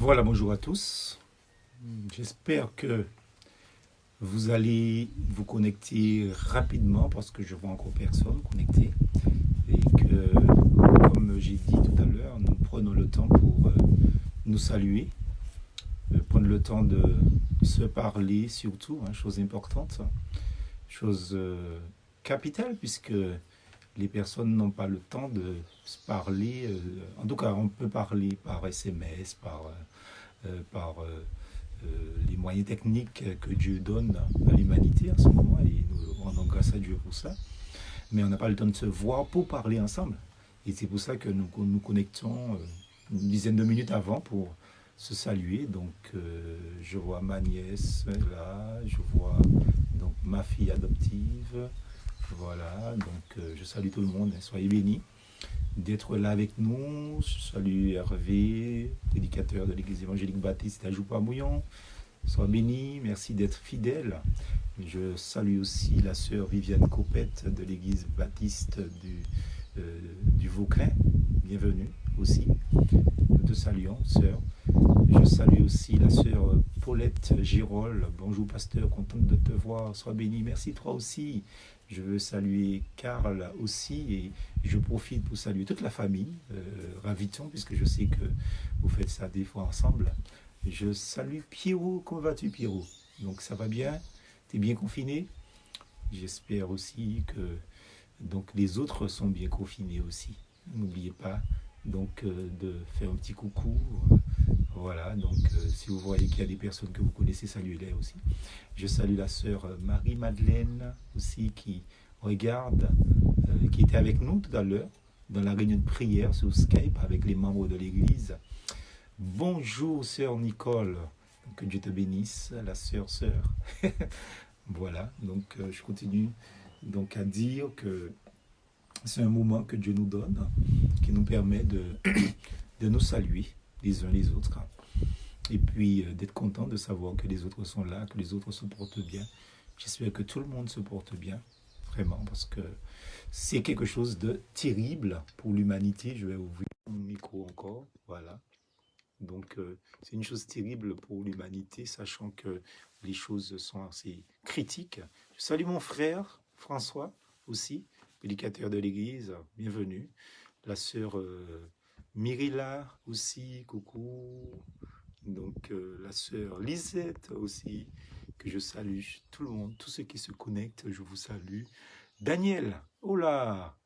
Voilà, bonjour à tous. J'espère que vous allez vous connecter rapidement parce que je vois encore personne connecté et que, comme j'ai dit tout à l'heure, nous prenons le temps pour nous saluer, prendre le temps de se parler surtout, hein, chose importante, chose capitale puisque les personnes n'ont pas le temps de se parler. En tout cas, on peut parler par SMS, par les moyens techniques que Dieu donne à l'humanité en ce moment, et nous rendons grâce à Dieu pour ça. Mais on n'a pas le temps de se voir pour parler ensemble. Et c'est pour ça que nous connectons une dizaine de minutes avant pour se saluer. Donc, je vois ma nièce là, je vois donc ma fille adoptive. Voilà, donc je salue tout le monde, hein, soyez bénis d'être là avec nous. Je salue Hervé, prédicateur de l'église évangélique baptiste à Joupa-Mouillon. Sois béni, merci d'être fidèle. Je salue aussi la sœur Viviane Copette de l'église baptiste du Vauclin. Bienvenue aussi. Nous te saluons, sœur. Je salue aussi la sœur Paulette Girol. Bonjour, pasteur, contente de te voir. Sois béni. Merci, toi aussi. Je veux saluer Karl aussi et je profite pour saluer toute la famille, Raviton, puisque je sais que vous faites ça des fois ensemble. Je salue Pierrot. Comment vas-tu, Pierrot? Donc, ça va bien? T'es bien confiné? J'espère aussi que donc, les autres sont bien confinés aussi. N'oubliez pas donc de faire un petit coucou. Voilà, donc si vous voyez qu'il y a des personnes que vous connaissez, saluez-les aussi. Je salue la sœur Marie-Madeleine aussi qui regarde, qui était avec nous tout à l'heure dans la réunion de prière sur Skype avec les membres de l'église. Bonjour sœur Nicole, que Dieu te bénisse, la sœur. Voilà, donc je continue donc à dire que c'est un moment que Dieu nous donne, qui nous permet de nous saluer les uns les autres. Et puis d'être content de savoir que les autres sont là, que les autres se portent bien. J'espère que tout le monde se porte bien, vraiment, parce que c'est quelque chose de terrible pour l'humanité. Je vais ouvrir mon micro encore, voilà. Donc c'est une chose terrible pour l'humanité, sachant que les choses sont assez critiques. Je salue mon frère François aussi, prédicateur de l'église, bienvenue. La sœur Myrilla aussi, coucou. Donc la sœur Lisette aussi, que je salue. Tout le monde, tous ceux qui se connectent, je vous salue. Daniel, oh là,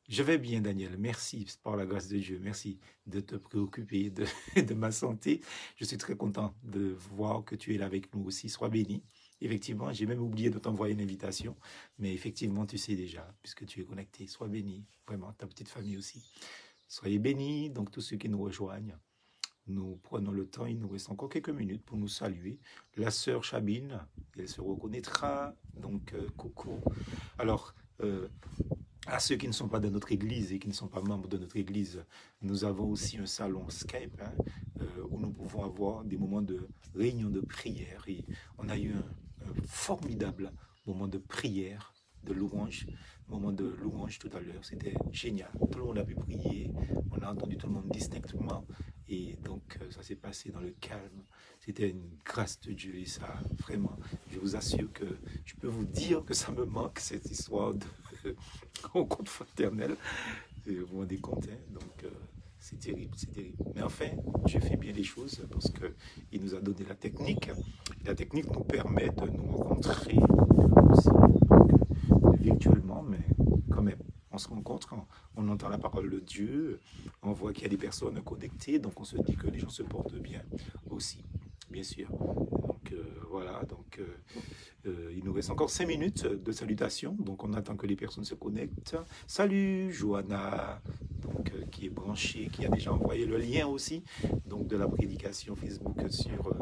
je vais bien Daniel, merci par la grâce de Dieu, merci de te préoccuper de ma santé. Je suis très content de voir que tu es là avec nous aussi, sois béni. Effectivement, j'ai même oublié de t'envoyer une invitation, mais effectivement, tu sais déjà, puisque tu es connecté, sois béni, vraiment, ta petite famille aussi. Soyez bénis, donc tous ceux qui nous rejoignent. Nous prenons le temps, il nous reste encore quelques minutes pour nous saluer. La sœur Chabine, elle se reconnaîtra, donc coucou. Alors, à ceux qui ne sont pas de notre église et qui ne sont pas membres de notre église, nous avons aussi un salon Skype hein, où nous pouvons avoir des moments de réunion de prière. Et on a eu un formidable moment de prière, de louange, moment de louange tout à l'heure. C'était génial. Tout le monde a pu prier. On a entendu tout le monde distinctement. Et donc, ça s'est passé dans le calme. C'était une grâce de Dieu. Et ça, vraiment, je vous assure que je peux vous dire que ça me manque, cette histoire de rencontre fraternelle. Vous vous rendez compte, hein? Donc, c'est terrible, c'est terrible. Mais enfin, Dieu fait bien les choses parce qu'il nous a donné la technique. La technique nous permet de nous rencontrer aussi virtuellement, mais quand même. On se rencontre, on entend la parole de Dieu, on voit qu'il y a des personnes connectées, donc on se dit que les gens se portent bien aussi, bien sûr. Donc voilà, donc il nous reste encore 5 minutes de salutations, donc on attend que les personnes se connectent. Salut Johanna, donc, qui est branchée, qui a déjà envoyé le lien aussi, donc de la prédication Facebook sur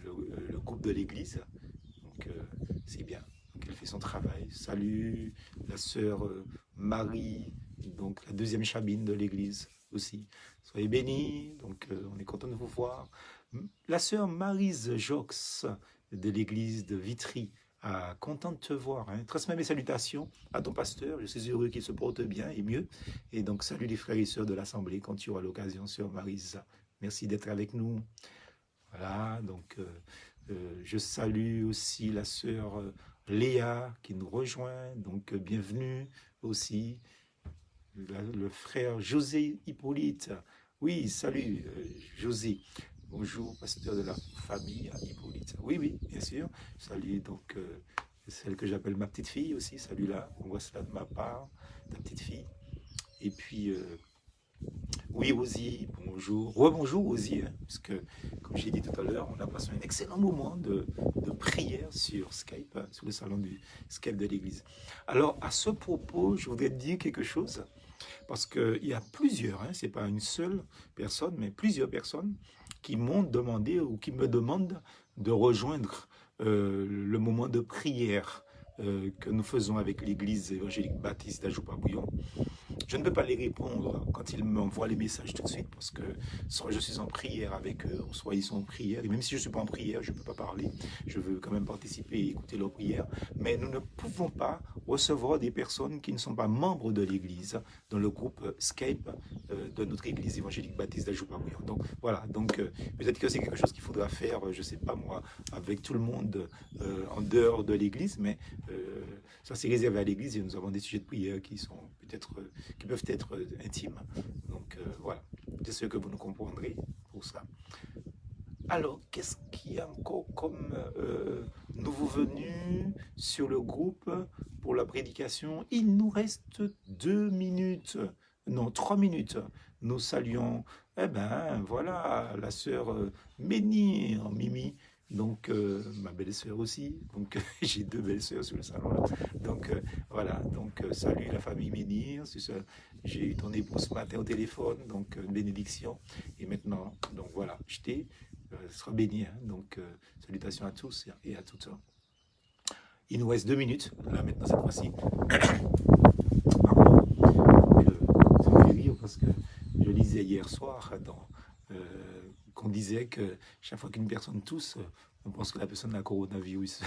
le groupe de l'église. Donc c'est bien. Donc elle fait son travail. Salut la sœur Marie, donc la deuxième chabine de l'église aussi. Soyez bénis. Donc on est content de vous voir. La sœur Maryse Jox de l'église de Vitry Ah, content de te voir. Hein. Transmets mes salutations à ton pasteur. Je suis heureux qu'il se porte bien et mieux. Et donc, salut les frères et sœurs de l'Assemblée quand tu auras l'occasion, sœur Marisa. Merci d'être avec nous. Voilà, donc je salue aussi la sœur Léa qui nous rejoint. Donc, bienvenue aussi. Le frère José Hippolyte. Oui, salut José. Bonjour, pasteur de la famille Hippolyte. Oui, oui, bien sûr. Salut donc celle que j'appelle ma petite fille aussi. Salut là, on voit cela de ma part, ta petite fille. Et puis, oui, Ozzy, bonjour. Rebonjour Ozzy, hein, parce que, comme j'ai dit tout à l'heure, on a passé un excellent moment de prière sur Skype, hein, sur le salon du Skype de l'église. Alors, à ce propos, je voudrais te dire quelque chose. Parce qu'il y a plusieurs, hein, ce n'est pas une seule personne, mais plusieurs personnes qui m'ont demandé ou qui me demandent de rejoindre le moment de prière que nous faisons avec l'église évangélique baptiste d'Ajoupa-Bouillon. Je ne peux pas les répondre quand ils m'envoient les messages tout de suite parce que soit je suis en prière avec eux, soit ils sont en prière. Et même si je ne suis pas en prière, je ne peux pas parler. Je veux quand même participer et écouter leurs prières. Mais nous ne pouvons pas recevoir des personnes qui ne sont pas membres de l'église dans le groupe Skype de notre église évangélique baptiste d'Ajoupa-Bouillon. Donc voilà, donc peut-être que c'est quelque chose qu'il faudra faire, je ne sais pas moi, avec tout le monde en dehors de l'église, mais ça c'est réservé à l'église et nous avons des sujets de prière qui sont peut-être qui peuvent être intimes. Donc voilà, c'est ce que vous nous comprendrez pour ça. Alors, qu'est-ce qu'il y a encore comme nouveau venu sur le groupe pour la prédication? Il nous reste 2 minutes, non, 3 minutes. Nous saluons, eh ben voilà, la sœur Menhir, Mimi, donc ma belle-sœur aussi. Donc j'ai 2 belles-sœurs sur le salon là. Donc voilà, donc salut la famille Menhir. J'ai eu ton époux ce matin au téléphone, donc bénédiction. Et maintenant, donc voilà, je t'ai sera béni. Hein. Donc, salutations à tous et à toutes. Il nous reste 2 minutes, là maintenant, cette fois-ci. Ça me fait rire parce que je lisais hier soir qu'on disait que chaque fois qu'une personne tousse, on pense que la personne a le coronavirus.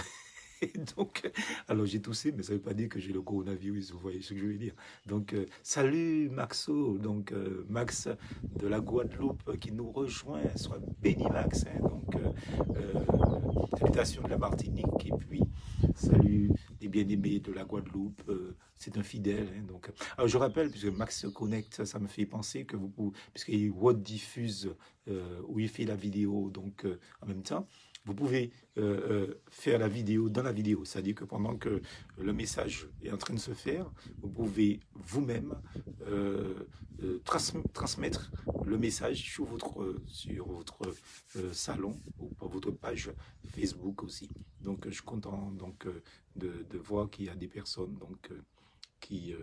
Et donc, alors j'ai toussé, mais ça ne veut pas dire que j'ai le coronavirus, vous voyez ce que je veux dire. Donc, salut Maxo, donc Max de la Guadeloupe qui nous rejoint, soit béni Max. Hein, donc, salutations de la Martinique et puis salut les bien-aimés de la Guadeloupe. C'est un fidèle. Hein, donc, alors je rappelle, puisque Max se connecte, ça me fait penser que vous pouvez, puisqu'il rediffuse où il fait la vidéo donc en même temps. Vous pouvez faire la vidéo dans la vidéo, c'est-à-dire que pendant que le message est en train de se faire, vous pouvez vous-même transmettre le message sur votre salon ou par votre page Facebook aussi. Donc, je suis content donc, de voir qu'il y a des personnes donc, qui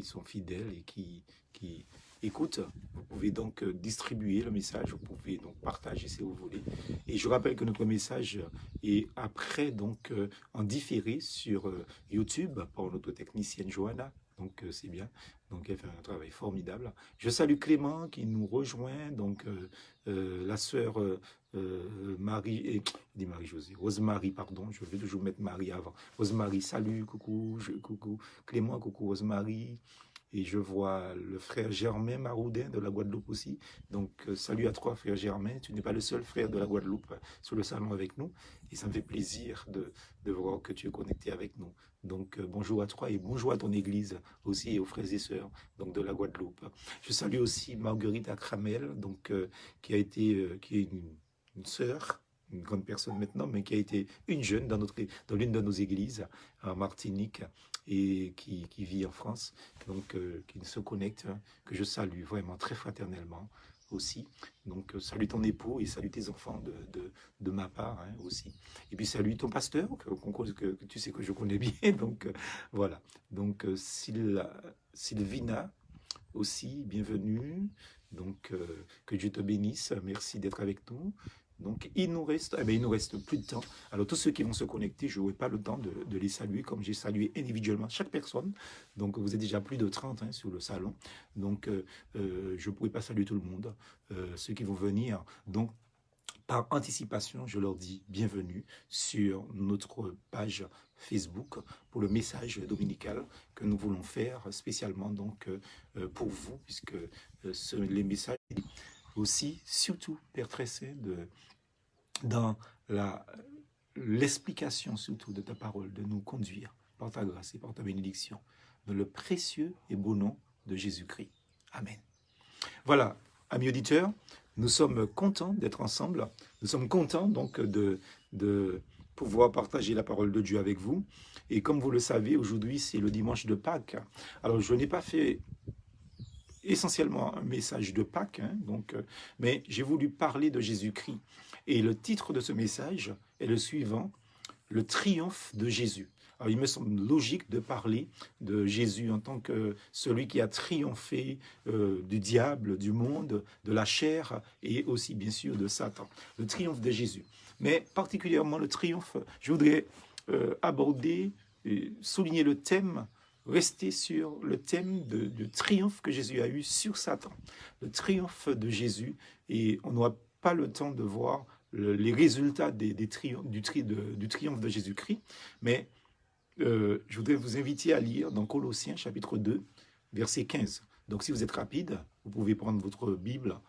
sont fidèles et qui écoutent. Vous pouvez donc distribuer le message, vous pouvez donc partager si vous voulez. Et je rappelle que notre message est après donc en différé sur YouTube par notre technicienne Johanna. Donc c'est bien. Donc elle fait un travail formidable. Je salue Clément qui nous rejoint, donc la sœur Marie, et dit Marie-Josée, Rosemary, pardon, je vais toujours mettre Marie avant. Rosemary, salut, coucou, coucou, Clément, coucou Rosemary. Et je vois le frère Germain Maroudin de la Guadeloupe aussi. Donc, salut à toi, frère Germain. Tu n'es pas le seul frère de la Guadeloupe sur le salon avec nous. Et ça me fait plaisir de voir que tu es connecté avec nous. Donc, bonjour à toi et bonjour à ton église aussi et aux frères et sœurs donc, de la Guadeloupe. Je salue aussi Marguerite Akramel, donc, qui est une sœur, une grande personne maintenant, mais qui a été une jeune dans l'une de nos églises en Martinique et qui vit en France, donc qui se connecte, hein, que je salue vraiment très fraternellement aussi. Donc salue ton époux et salue tes enfants de ma part hein, aussi. Et puis salue ton pasteur, que tu sais que je connais bien. Donc voilà. Donc Sylvina aussi, bienvenue. Donc que Dieu te bénisse. Merci d'être avec nous. Donc, il nous reste plus de temps. Alors, tous ceux qui vont se connecter, je n'aurai pas le temps de les saluer comme j'ai salué individuellement chaque personne. Donc, vous êtes déjà plus de 30 hein, sur le salon. Donc, je ne pourrai pas saluer tout le monde, ceux qui vont venir. Donc, Par anticipation, je leur dis bienvenue sur notre page Facebook pour le message dominical que nous voulons faire spécialement donc pour vous, puisque les messages aussi, surtout, Père très saint, dans l'explication surtout de ta parole, de nous conduire par ta grâce et par ta bénédiction, dans le précieux et beau nom de Jésus-Christ. Amen. Voilà, amis auditeurs, nous sommes contents d'être ensemble. Nous sommes contents donc de pouvoir partager la parole de Dieu avec vous. Et comme vous le savez, aujourd'hui, c'est le dimanche de Pâques. Alors, je n'ai pas fait essentiellement un message de Pâques, mais j'ai voulu parler de Jésus-Christ. Et le titre de ce message est le suivant, le triomphe de Jésus. Alors, il me semble logique de parler de Jésus en tant que celui qui a triomphé du diable, du monde, de la chair et aussi bien sûr de Satan. Le triomphe de Jésus. Mais particulièrement le triomphe, je voudrais aborder, souligner le thème, rester sur le thème du triomphe que Jésus a eu sur Satan. Le triomphe de Jésus, et on n'aura pas le temps de voir les résultats du triomphe de Jésus-Christ, mais je voudrais vous inviter à lire dans Colossiens chapitre 2, verset 15. Donc si vous êtes rapide, vous pouvez prendre votre Bible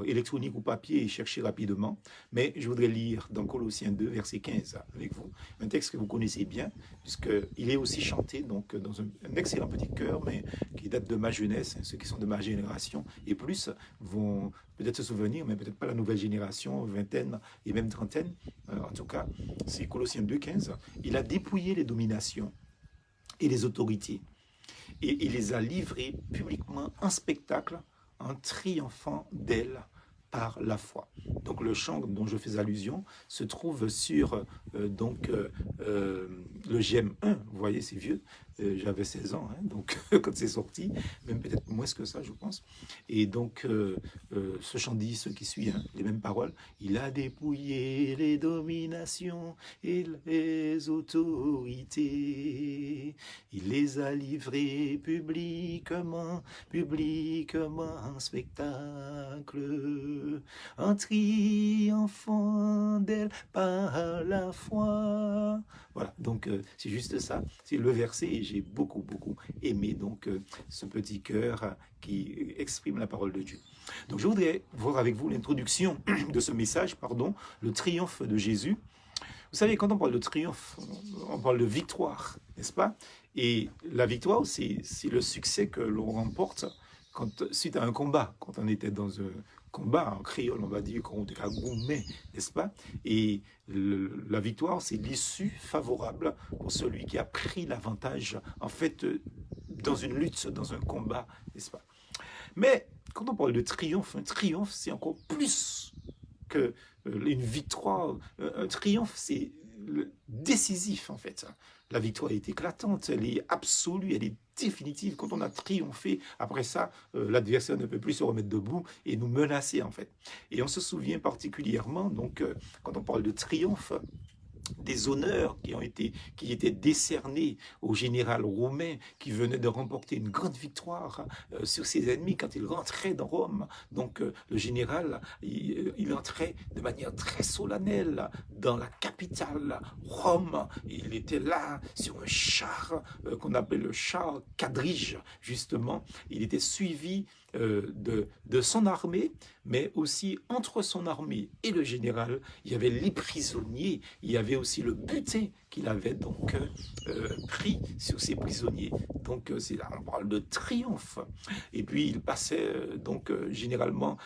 électronique ou papier et chercher rapidement. Mais je voudrais lire dans Colossiens 2, verset 15 avec vous. Un texte que vous connaissez bien, puisqu'il est aussi chanté donc, dans un excellent petit chœur, mais qui date de ma jeunesse. Ceux qui sont de ma génération et plus vont peut-être se souvenir, mais peut-être pas la nouvelle génération, vingtaine et même trentaine. En tout cas, c'est Colossiens 2, 15. Il a dépouillé les dominations et les autorités, et il les a livrées publiquement en spectacle, en triomphant d'elle par la foi. Donc le chant dont je fais allusion se trouve sur le GM 1, vous voyez c'est vieux, j'avais 16 ans donc quand c'est sorti, même peut-être moins que ça je pense, et donc ce chant dit ce qui suit, les mêmes paroles, il a dépouillé les dominations et les autorités, il les a livrées publiquement en spectacle, en triomphant d'elle par la foi. Voilà, donc c'est juste ça, c'est le verset et j'ai beaucoup aimé donc ce petit cœur qui exprime la parole de Dieu. Donc je voudrais voir avec vous l'introduction de ce message, le triomphe de Jésus. Vous savez, quand on parle de triomphe, on parle de victoire, n'est-ce pas? Et la victoire, c'est le succès que l'on remporte suite à un combat, quand on était dans un combat en créole, on va dire, qu'on était à gourmet, n'est-ce pas? Et la victoire, c'est l'issue favorable pour celui qui a pris l'avantage, en fait, dans une lutte, dans un combat, n'est-ce pas? Mais quand on parle de triomphe, un triomphe, c'est encore plus que une victoire. Un triomphe, c'est décisif, en fait. La victoire est éclatante, elle est absolue, elle est définitive. Quand on a triomphé, après ça, l'adversaire ne peut plus se remettre debout et nous menacer, en fait. Et on se souvient particulièrement, donc, quand on parle de triomphe, des honneurs qui étaient décernés au général romain qui venait de remporter une grande victoire sur ses ennemis quand il rentrait dans Rome. Donc le général, il entrait de manière très solennelle dans la capitale, Rome. Il était là sur un char qu'on appelle le char quadrige, justement. Il était suivi de son armée, mais aussi entre son armée et le général, il y avait les prisonniers, il y avait aussi le butin qu'il avait donc pris sur ses prisonniers. Donc c'est là, on parle de triomphe. Et puis il passait généralement,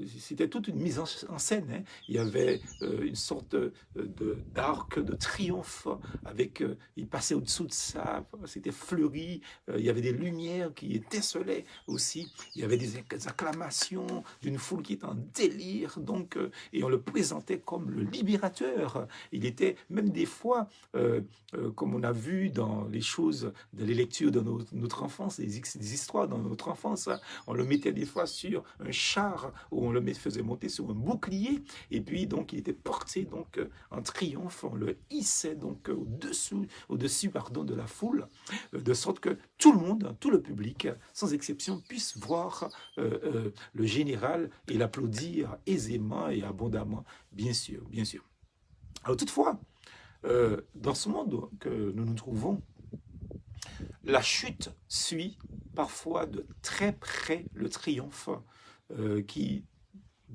c'était toute une mise en scène. Il y avait une sorte d'arc de triomphe avec, il passait au-dessous de ça, c'était fleuri, il y avait des lumières qui étincelaient aussi, il y avait des acclamations d'une foule qui était en délire, donc, et on le présentait comme le libérateur. Il était même des fois, comme on a vu dans les choses, dans les lectures de notre enfance, des histoires dans notre enfance, hein, on le mettait des fois sur un char, ou on le faisait monter sur un bouclier, et puis donc il était porté donc en triomphe, on le hissait donc au-dessus pardon, de la foule, de sorte que tout le monde, tout le public, sans exception, puisse voir le général et l'applaudir aisément et abondamment, bien sûr, bien sûr. Alors toutefois, dans ce monde que nous nous trouvons, la chute suit parfois de très près le triomphe qui,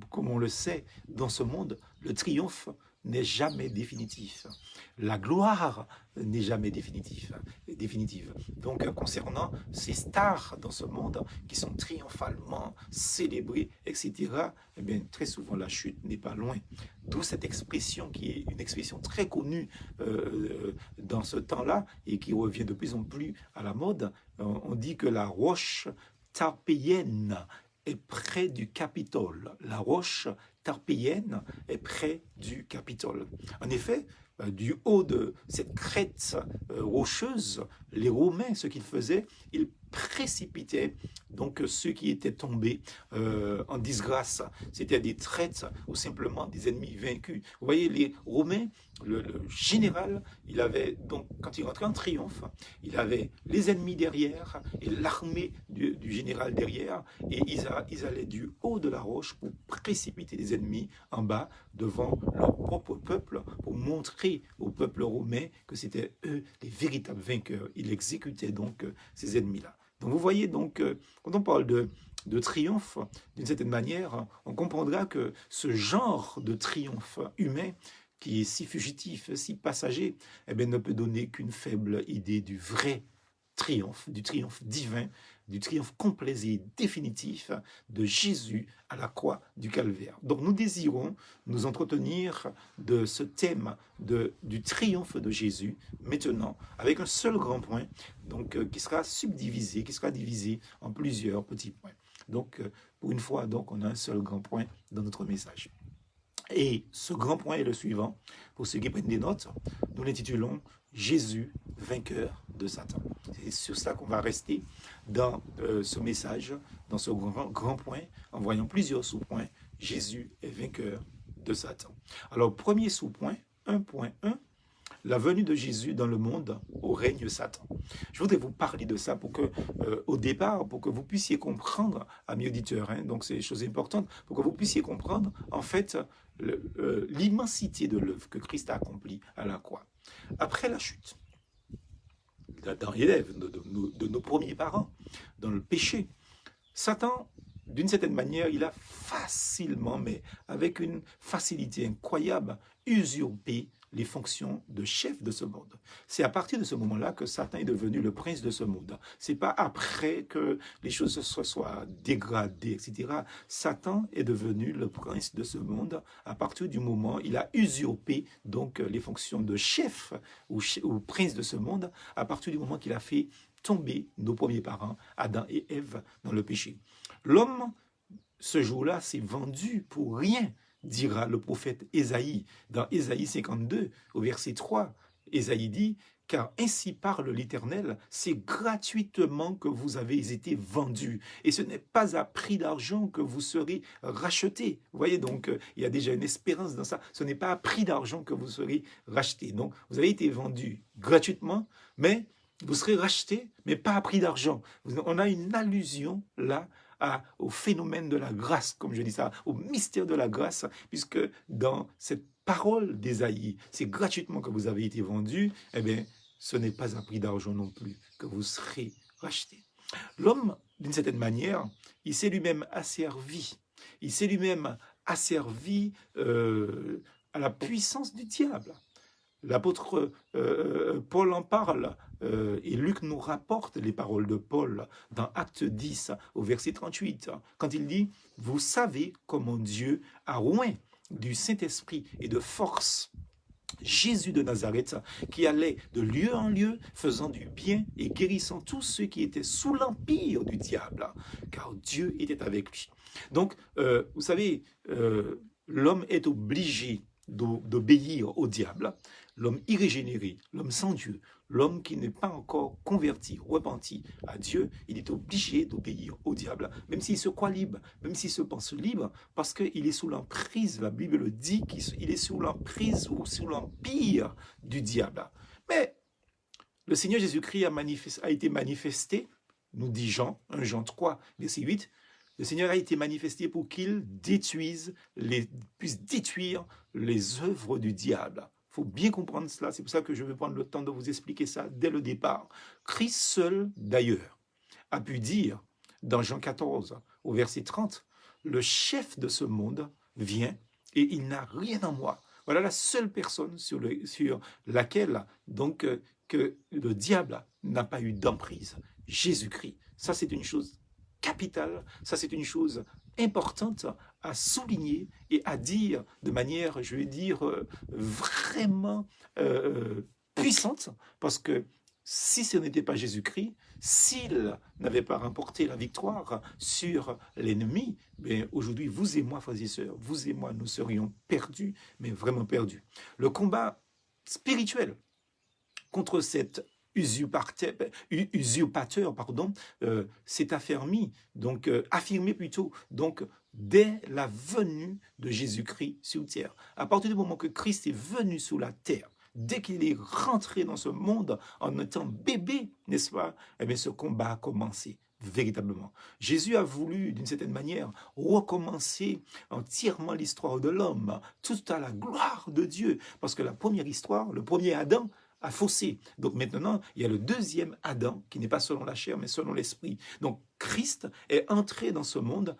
comme on le sait, dans ce monde, le triomphe n'est jamais définitif. La gloire n'est jamais définitive. Donc, concernant ces stars dans ce monde qui sont triomphalement célébrées, etc., eh bien, très souvent, la chute n'est pas loin. D'où cette expression qui est une expression très connue dans ce temps-là et qui revient de plus en plus à la mode. On dit que la roche tarpéienne est près du Capitole. La roche tarpéienne est près du Capitole. En effet, du haut de cette crête rocheuse, les Romains, ce qu'ils faisaient, ils précipitaient donc ceux qui étaient tombés en disgrâce. C'était des traîtres ou simplement des ennemis vaincus. Vous voyez, les Romains, le général, il avait donc, quand il rentrait en triomphe, il avait les ennemis derrière et l'armée du général derrière, et ils allaient du haut de la roche pour précipiter les ennemis en bas devant leur propre peuple, pour montrer au peuple romain que c'était eux les véritables vainqueurs. Il exécutait donc ces ennemis-là. Donc vous voyez donc, quand on parle de triomphe, d'une certaine manière, on comprendra que ce genre de triomphe humain, qui est si fugitif, si passager, eh bien, ne peut donner qu'une faible idée du vrai triomphe, du triomphe divin, du triomphe complet et définitif de Jésus à la croix du Calvaire. Donc nous désirons nous entretenir de ce thème du triomphe de Jésus maintenant, avec un seul grand point, donc qui sera subdivisé, qui sera divisé en plusieurs petits points. Donc pour une fois, donc, on a un seul grand point dans notre message. Et ce grand point est le suivant. Pour ceux qui prennent des notes, nous l'intitulons Jésus, vainqueur de Satan. C'est sur ça qu'on va rester dans ce message, dans ce grand point, en voyant plusieurs sous-points. Jésus est vainqueur de Satan. Alors, premier sous-point, 1.1, la venue de Jésus dans le monde au règne Satan. Je voudrais vous parler de ça pour que, au départ, pour que vous puissiez comprendre, amis auditeurs, hein, donc c'est des choses importantes, pour que vous puissiez comprendre, en fait, l'immensité de l'œuvre que Christ a accomplie à la croix. Après la chute d'Adam et Ève, de nos premiers parents, dans le péché, Satan, d'une certaine manière, il a facilement, mais avec une facilité incroyable, usurpé les fonctions de chef de ce monde. C'est à partir de ce moment-là que Satan est devenu le prince de ce monde. C'est pas après que les choses se soient dégradées, etc. Satan est devenu le prince de ce monde à partir du moment où il a usurpé donc les fonctions de chef ou prince de ce monde, à partir du moment qu'il a fait tomber nos premiers parents, Adam et Ève, dans le péché. L'homme, ce jour-là, s'est vendu pour rien, dira le prophète Ésaïe. Dans Ésaïe 52, au verset 3, Ésaïe dit « Car ainsi parle l'Éternel, c'est gratuitement que vous avez été vendus, et ce n'est pas à prix d'argent que vous serez rachetés. » Vous voyez, donc, il y a déjà une espérance dans ça. Ce n'est pas à prix d'argent que vous serez rachetés. Donc, vous avez été vendus gratuitement, mais vous serez rachetés, mais pas à prix d'argent. On a une allusion là au phénomène de la grâce, comme je dis ça, au mystère de la grâce, puisque dans cette parole d'Ésaïe, c'est gratuitement que vous avez été vendus, eh bien, ce n'est pas à prix d'argent non plus que vous serez rachetés. L'homme, d'une certaine manière, il s'est lui-même asservi. Il s'est lui-même asservi à la puissance du diable. L'apôtre Paul en parle, et Luc nous rapporte les paroles de Paul dans Acte 10, au verset 38, quand il dit « Vous savez comment Dieu a oint du Saint-Esprit et de force Jésus de Nazareth, qui allait de lieu en lieu, faisant du bien et guérissant tous ceux qui étaient sous l'empire du diable, car Dieu était avec lui. » Donc, vous savez, l'homme est obligé d'obéir au diable. l'homme irrégénéré, l'homme sans Dieu, l'homme qui n'est pas encore converti, repenti à Dieu, il est obligé d'obéir au diable, même s'il se croit libre, même s'il se pense libre, parce qu'il est sous l'emprise, la Bible le dit, qu'il est sous l'emprise ou sous l'empire du diable. Mais le Seigneur Jésus-Christ a été manifesté, nous dit Jean, 1 Jean 3, verset 8, le Seigneur a été manifesté pour qu'il puisse détruire les œuvres du diable. Il faut bien comprendre cela, c'est pour ça que je vais prendre le temps de vous expliquer ça dès le départ. Christ seul, d'ailleurs, a pu dire, dans Jean 14, au verset 30, le chef de ce monde vient et il n'a rien en moi. Voilà la seule personne sur laquelle donc que le diable n'a pas eu d'emprise. Jésus-Christ. Ça, c'est une chose capitale, ça, c'est une chose importante à souligner et à dire de manière, je vais dire, vraiment puissante, parce que si ce n'était pas Jésus-Christ, s'il n'avait pas remporté la victoire sur l'ennemi, aujourd'hui, vous et moi, frères et sœurs, vous et moi, nous serions perdus, mais vraiment perdus. Le combat spirituel contre cet usurpateur, s'est affermi, donc affirmé plutôt, donc dès la venue de Jésus-Christ sur terre. À partir du moment que Christ est venu sur la terre, dès qu'il est rentré dans ce monde en étant bébé, n'est-ce pas? Eh bien, ce combat a commencé. Véritablement. Jésus a voulu, d'une certaine manière, recommencer entièrement l'histoire de l'homme, tout à la gloire de Dieu. Parce que la première histoire, le premier Adam, a faussé. Donc maintenant, il y a le deuxième Adam, qui n'est pas selon la chair, mais selon l'esprit. Donc Christ est entré dans ce monde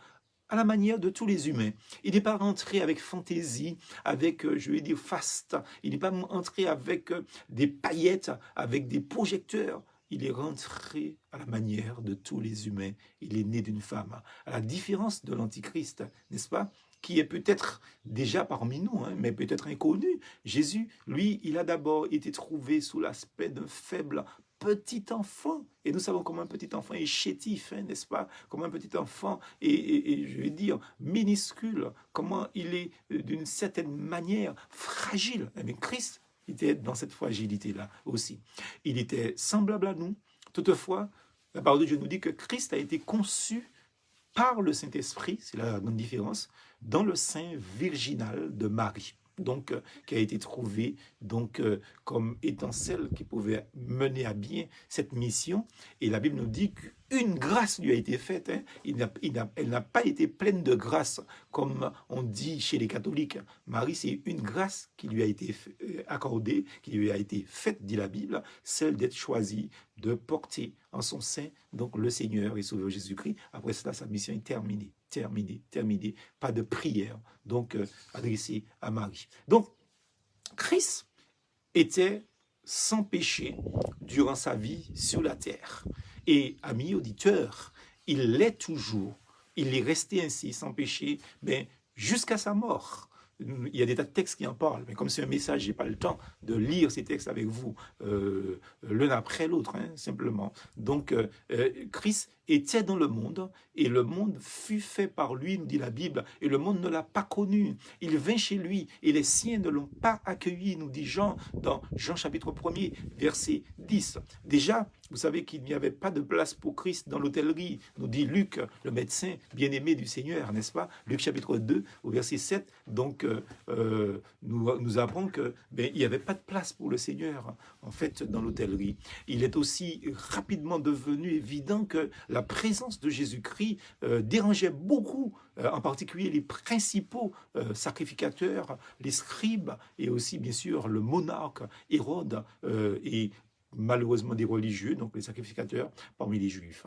à la manière de tous les humains. Il n'est pas rentré avec fantaisie, avec, je vais dire, faste. Il n'est pas entré avec des paillettes, avec des projecteurs. Il est rentré à la manière de tous les humains. Il est né d'une femme. À la différence de l'Antichrist, n'est-ce pas? Qui est peut-être déjà parmi nous, hein, mais peut-être inconnu. Jésus, lui, il a d'abord été trouvé sous l'aspect d'un faible petit enfant. Et nous savons comment un petit enfant est chétif, hein, n'est-ce pas? Comment un petit enfant est, je vais dire, minuscule. Comment il est, d'une certaine manière, fragile. Mais Christ était dans cette fragilité-là aussi. Il était semblable à nous. Toutefois, la parole de Dieu nous dit que Christ a été conçu par le Saint-Esprit, c'est la grande différence, dans le sein virginal de Marie, donc qui a été trouvée donc comme étant celle qui pouvait mener à bien cette mission. Et la Bible nous dit qu'une grâce lui a été faite. Hein. Elle n'a pas été pleine de grâce, comme on dit chez les catholiques. Marie, c'est une grâce qui lui a été accordée, qui lui a été faite, dit la Bible, celle d'être choisie, de porter en son sein donc le Seigneur et Sauveur Jésus-Christ. Après cela, sa mission est terminée. Terminée. Pas de prière donc adressée à Marie. Donc, Christ était sans péché durant sa vie sur la terre. Et, amis auditeurs, il l'est toujours. Il est resté ainsi, sans péché, jusqu'à sa mort. Il y a des tas de textes qui en parlent, mais comme c'est un message, je n'ai pas le temps de lire ces textes avec vous l'un après l'autre, hein, simplement. Donc, Christ était dans le monde, et le monde fut fait par lui, nous dit la Bible, et le monde ne l'a pas connu. Il vint chez lui, et les siens ne l'ont pas accueilli, nous dit Jean, dans Jean chapitre 1er, verset 10. Déjà, vous savez qu'il n'y avait pas de place pour Christ dans l'hôtellerie, nous dit Luc, le médecin bien-aimé du Seigneur, n'est-ce pas? Luc chapitre 2, au verset 7, donc nous apprend qu'il n'y avait pas de place pour le Seigneur, en fait, dans l'hôtellerie. Il est aussi rapidement devenu évident que la présence de Jésus-Christ dérangeait beaucoup, en particulier les principaux sacrificateurs, les scribes, et aussi, bien sûr, le monarque Hérode, et malheureusement des religieux, donc les sacrificateurs parmi les Juifs.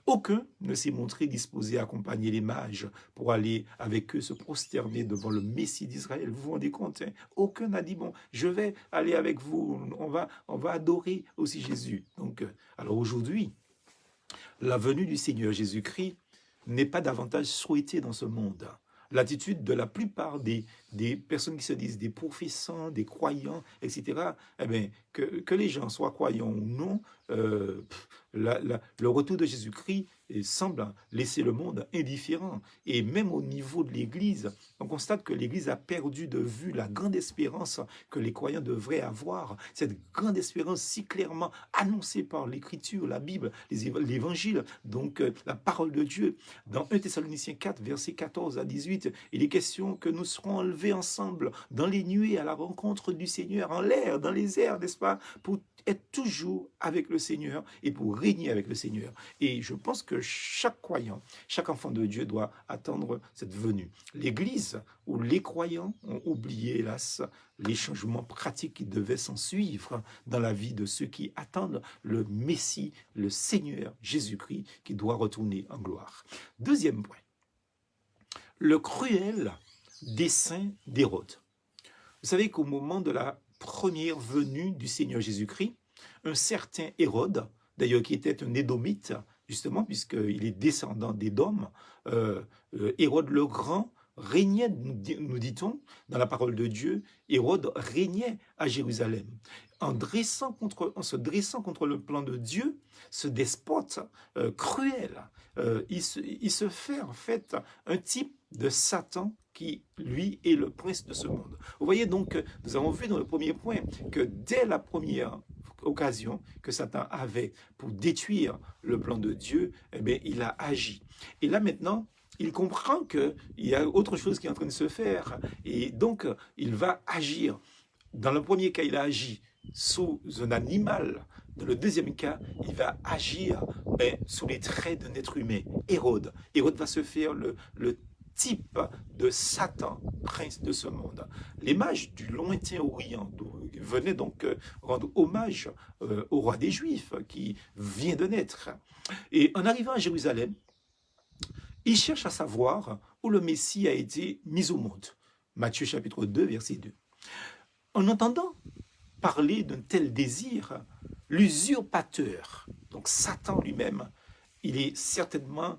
Aucun ne s'est montré disposé à accompagner les mages pour aller avec eux se prosterner devant le Messie d'Israël. Vous vous rendez compte, hein? Aucun n'a dit, bon, je vais aller avec vous, on va adorer aussi Jésus. Donc, alors aujourd'hui, la venue du Seigneur Jésus-Christ n'est pas davantage souhaitée dans ce monde. L'attitude de la plupart des personnes qui se disent des professants, des croyants, etc., eh bien, que les gens soient croyants ou non, le retour de Jésus-Christ semble laisser le monde indifférent. Et même au niveau de l'Église, on constate que l'Église a perdu de vue la grande espérance que les croyants devraient avoir. Cette grande espérance si clairement annoncée par l'Écriture, la Bible, l'Évangile, donc la parole de Dieu. Dans 1 Thessaloniciens 4, versets 14 à 18, il est question que nous serons enlevés ensemble dans les nuées à la rencontre du Seigneur, en l'air, dans les airs, n'est-ce pas, pour être toujours avec le Seigneur et pour régner avec le Seigneur. Et je pense que chaque croyant, chaque enfant de Dieu doit attendre cette venue. L'Église ou les croyants ont oublié, hélas, les changements pratiques qui devaient s'en suivre dans la vie de ceux qui attendent le Messie, le Seigneur Jésus-Christ, qui doit retourner en gloire. Deuxième point, le cruel dessein d'Hérode. Vous savez qu'au moment de la première venue du Seigneur Jésus-Christ, un certain Hérode, d'ailleurs qui était un Édomite, justement, puisqu'il est descendant d'Édom, Hérode le Grand régnait, nous dit-on, dans la parole de Dieu, Hérode régnait à Jérusalem. En se dressant contre le plan de Dieu, ce despote cruel, il se fait en fait un type de Satan qui, lui, est le prince de ce monde. Vous voyez donc, nous avons vu dans le premier point que dès la première occasion que Satan avait pour détruire le plan de Dieu, eh bien, il a agi. Et là maintenant, il comprend qu'il y a autre chose qui est en train de se faire. Et donc, il va agir. Dans le premier cas, il a agi sous un animal. Dans le deuxième cas, il va agir sous les traits d'un être humain. Hérode. Hérode va se faire le type de Satan, prince de ce monde. Les mages du lointain Orient venaient donc rendre hommage au roi des Juifs qui vient de naître. Et en arrivant à Jérusalem, ils cherchent à savoir où le Messie a été mis au monde. Matthieu chapitre 2, verset 2. En entendant parler d'un tel désir, l'usurpateur, donc Satan lui-même, il est certainement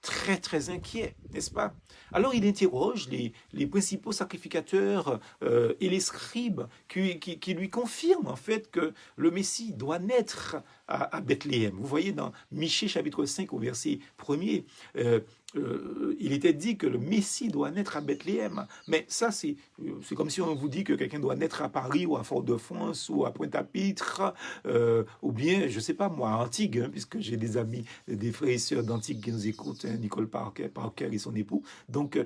très très inquiet, n'est-ce pas? Alors il interroge les principaux sacrificateurs et les scribes qui lui confirment en fait que le Messie doit naître à Bethléem. Vous voyez dans Michée chapitre 5 au verset 1er, il était dit que le Messie doit naître à Bethléem. Mais ça, c'est comme si on vous dit que quelqu'un doit naître à Paris ou à Fort-de-France ou à Pointe-à-Pitre ou bien, je ne sais pas moi, à Antigues, hein, puisque j'ai des amis, des frères et sœurs d'Antigues qui nous écoutent, hein, Nicole Parker et son époux. Donc,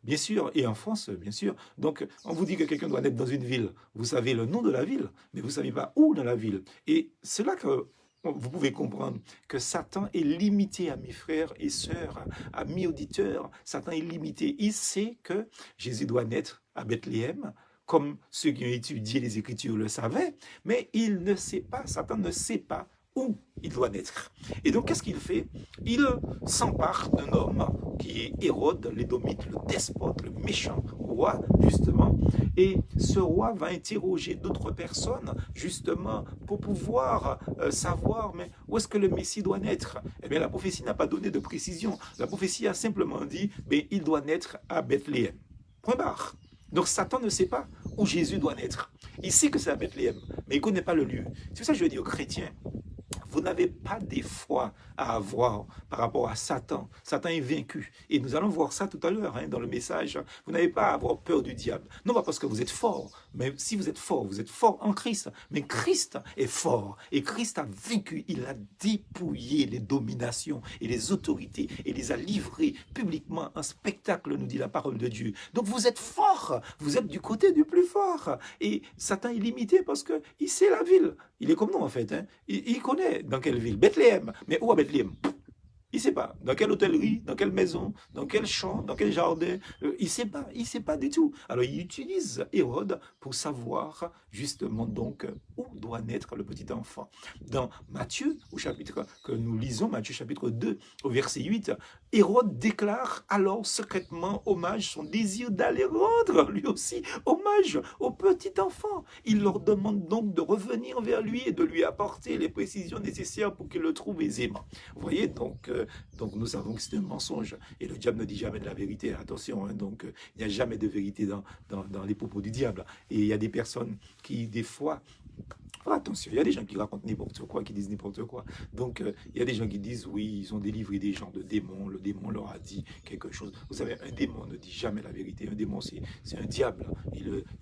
bien sûr, et en France, bien sûr. Donc, on vous dit que quelqu'un doit naître dans une ville. Vous savez le nom de la ville, mais vous ne savez pas où dans la ville. Et c'est là que vous pouvez comprendre que Satan est limité à mes frères et sœurs, amis auditeurs. Satan est limité. Il sait que Jésus doit naître à Bethléem, comme ceux qui ont étudié les Écritures le savaient, mais il ne sait pas, Satan ne sait pas où il doit naître. Et donc, qu'est-ce qu'il fait? Il s'empare d'un homme qui est Hérode, l'édomite, le despote, le méchant roi, justement. Et ce roi va interroger d'autres personnes, justement, pour pouvoir savoir, mais où est-ce que le Messie doit naître? Eh bien, la prophétie n'a pas donné de précision. La prophétie a simplement dit, mais il doit naître à Bethléem. Point barre. Donc, Satan ne sait pas où Jésus doit naître. Il sait que c'est à Bethléem, mais il ne connaît pas le lieu. C'est pour ça que je veux dire aux chrétiens, vous n'avez pas d'effroi à avoir par rapport à Satan. Satan est vaincu. Et nous allons voir ça tout à l'heure dans le message. Vous n'avez pas à avoir peur du diable. Non pas parce que vous êtes fort, mais si vous êtes fort en Christ. Mais Christ est fort. Et Christ a vaincu. Il a dépouillé les dominations et les autorités et les a livrées publiquement en spectacle, nous dit la parole de Dieu. Donc vous êtes fort. Vous êtes du côté du plus fort. Et Satan est limité parce qu'il sait la ville. Il est comme nous en fait. Hein. Il connaît dans quelle ville. Bethléem. Mais où à Bethléem? Il ne sait pas. Dans quelle hôtellerie, dans quelle maison, dans quel champ, dans quel jardin. Il ne sait pas du tout. Alors il utilise Hérode pour savoir justement donc où doit naître le petit enfant. Dans Matthieu, au chapitre que nous lisons, Matthieu chapitre 2, au verset 8, Hérode déclare alors secrètement hommage, son désir d'aller rendre lui aussi hommage au petit enfant. Il leur demande donc de revenir vers lui et de lui apporter les précisions nécessaires pour qu'il le trouve aisément. Vous voyez, donc nous savons que c'est un mensonge et le diable ne dit jamais de la vérité. Attention, hein, donc il n'y a jamais de vérité dans les propos du diable. Et il y a des personnes qui, des fois, Voilà, attention, il y a des gens qui racontent n'importe quoi, qui disent n'importe quoi. Donc, il y a des gens qui disent, oui, ils ont délivré des gens de démons, le démon leur a dit quelque chose. Vous savez, un démon ne dit jamais la vérité. Un démon, c'est un diable.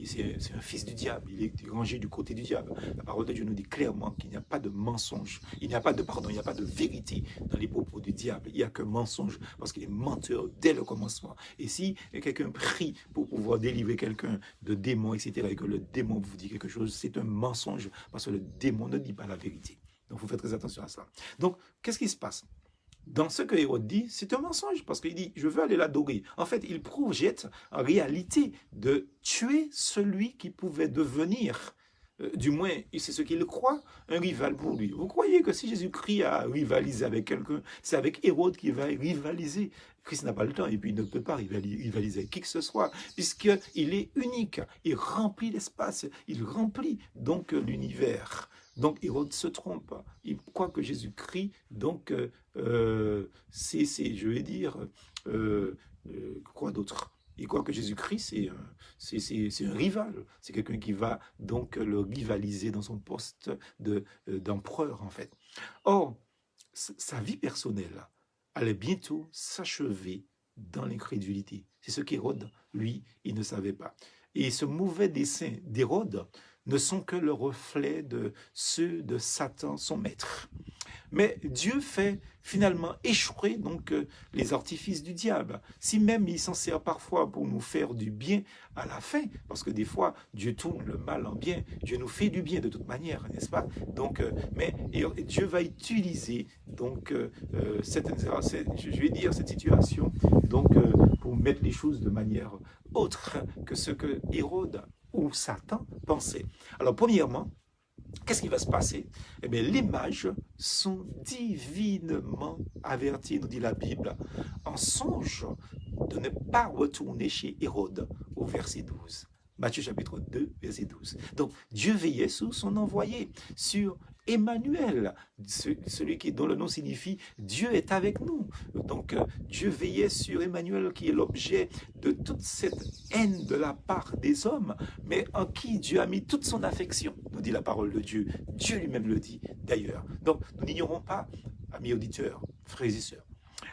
C'est un fils du diable. Il est rangé du côté du diable. La parole de Dieu nous dit clairement qu'il n'y a pas de mensonge. Il n'y a pas de pardon, il n'y a pas de vérité dans les propos du diable. Il n'y a que mensonge parce qu'il est menteur dès le commencement. Et si quelqu'un prie pour pouvoir délivrer quelqu'un de démons, etc., et que le démon vous dit quelque chose, c'est un mensonge parce que le démon ne dit pas la vérité. Donc, vous faites très attention à ça. Donc, qu'est-ce qui se passe? Dans ce que Hérode dit, c'est un mensonge parce qu'il dit, je veux aller l'adorer. En fait, il projette en réalité de tuer celui qui pouvait devenir, du moins, c'est ce qu'il croit, un rival pour lui. Vous croyez que si Jésus-Christ a rivalisé avec quelqu'un, c'est avec Hérode qu'il va rivaliser? Christ n'a pas le temps et puis il ne peut pas rivaliser avec qui que ce soit, puisqu'il est unique, il remplit l'espace, il remplit donc l'univers. Donc Hérode se trompe, il croit que Jésus-Christ, donc, je vais dire, quoi d'autre? Il croit que Jésus-Christ, c'est un rival, c'est quelqu'un qui va donc le rivaliser dans son poste d'empereur, en fait. Or, sa vie personnelle allait bientôt s'achever dans l'incrédulité. C'est ce qu'Hérode, lui, il ne savait pas. Et ce mauvais dessein d'Hérode ne sont que le reflet de ceux de Satan, son maître. Mais Dieu fait finalement échouer donc les artifices du diable. Si même il s'en sert parfois pour nous faire du bien à la fin, parce que des fois Dieu tourne le mal en bien, Dieu nous fait du bien de toute manière, n'est-ce pas? Donc, mais Dieu va utiliser donc je vais dire cette situation donc pour mettre les choses de manière autre que ce que Hérode ou Satan pensait. Alors premièrement, qu'est-ce qui va se passer? Eh bien, les mages sont divinement avertis, nous dit la Bible, en songe de ne pas retourner chez Hérode, au verset 12. Matthieu chapitre 2, verset 12. Donc, Dieu veillait sur son envoyé, sur Emmanuel, dont le nom signifie Dieu est avec nous. Donc, Dieu veillait sur Emmanuel, qui est l'objet de toute cette haine de la part des hommes, mais en qui Dieu a mis toute son affection, nous dit la parole de Dieu. Dieu lui-même le dit d'ailleurs. Donc, nous n'ignorons pas, amis auditeurs, frères et sœurs,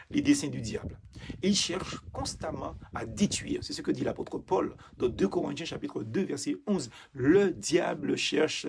les desseins du diable. Et il cherche constamment à détruire. C'est ce que dit l'apôtre Paul dans 2 Corinthiens chapitre 2, verset 11. Le diable cherche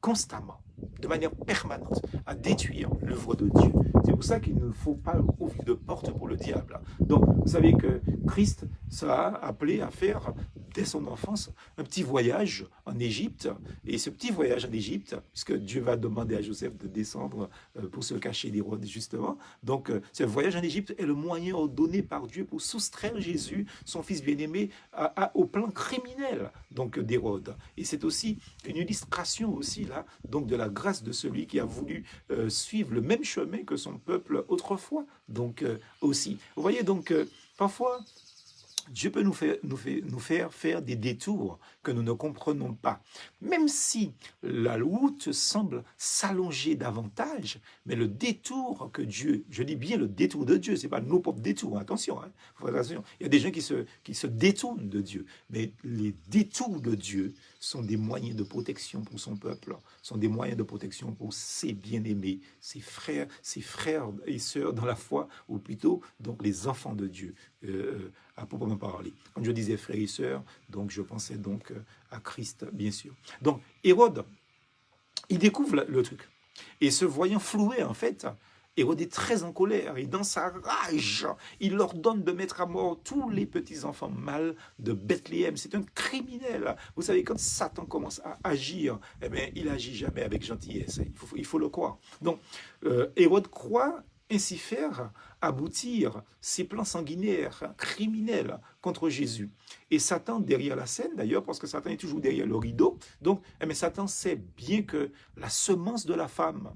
constamment, de manière permanente, à détruire l'œuvre de Dieu. C'est pour ça qu'il ne faut pas ouvrir de porte pour le diable. Donc, vous savez que Christ sera appelé à faire, dès son enfance, un petit voyage en Égypte. Et ce petit voyage en Égypte, puisque Dieu va demander à Joseph de descendre pour se cacher d'Hérode, justement. Donc, ce voyage en Égypte est le moyen ordonné par Dieu pour soustraire Jésus, son fils bien-aimé, au plan criminel donc d'Hérode. Et c'est aussi une illustration aussi, là, donc de la grâce de celui qui a voulu suivre le même chemin que son peuple autrefois, donc aussi. Vous voyez, donc, parfois, Dieu peut nous faire des détours que nous ne comprenons pas. Même si la route semble s'allonger davantage, mais le détour que Dieu, je dis bien le détour de Dieu, ce n'est pas nos propres détours, attention, hein, attention. Il y a des gens qui se détournent de Dieu, mais les détours de Dieu sont des moyens de protection pour son peuple, sont des moyens de protection pour ses bien-aimés, ses frères et sœurs dans la foi, ou plutôt donc les enfants de Dieu. À proprement parler. Quand je disais frères et sœurs, donc je pensais donc à Christ, bien sûr. Donc Hérode, il découvre le truc. Et se voyant floué, en fait, Hérode est très en colère. Et dans sa rage, il ordonne de mettre à mort tous les petits-enfants mâles de Bethléem. C'est un criminel. Vous savez, quand Satan commence à agir, eh bien, il n'agit jamais avec gentillesse. Il faut le croire. Donc, Hérode croit ainsi faire aboutir ses plans sanguinaires, criminels contre Jésus. Et Satan derrière la scène, d'ailleurs, parce que Satan est toujours derrière le rideau, donc mais Satan sait bien que la semence de la femme,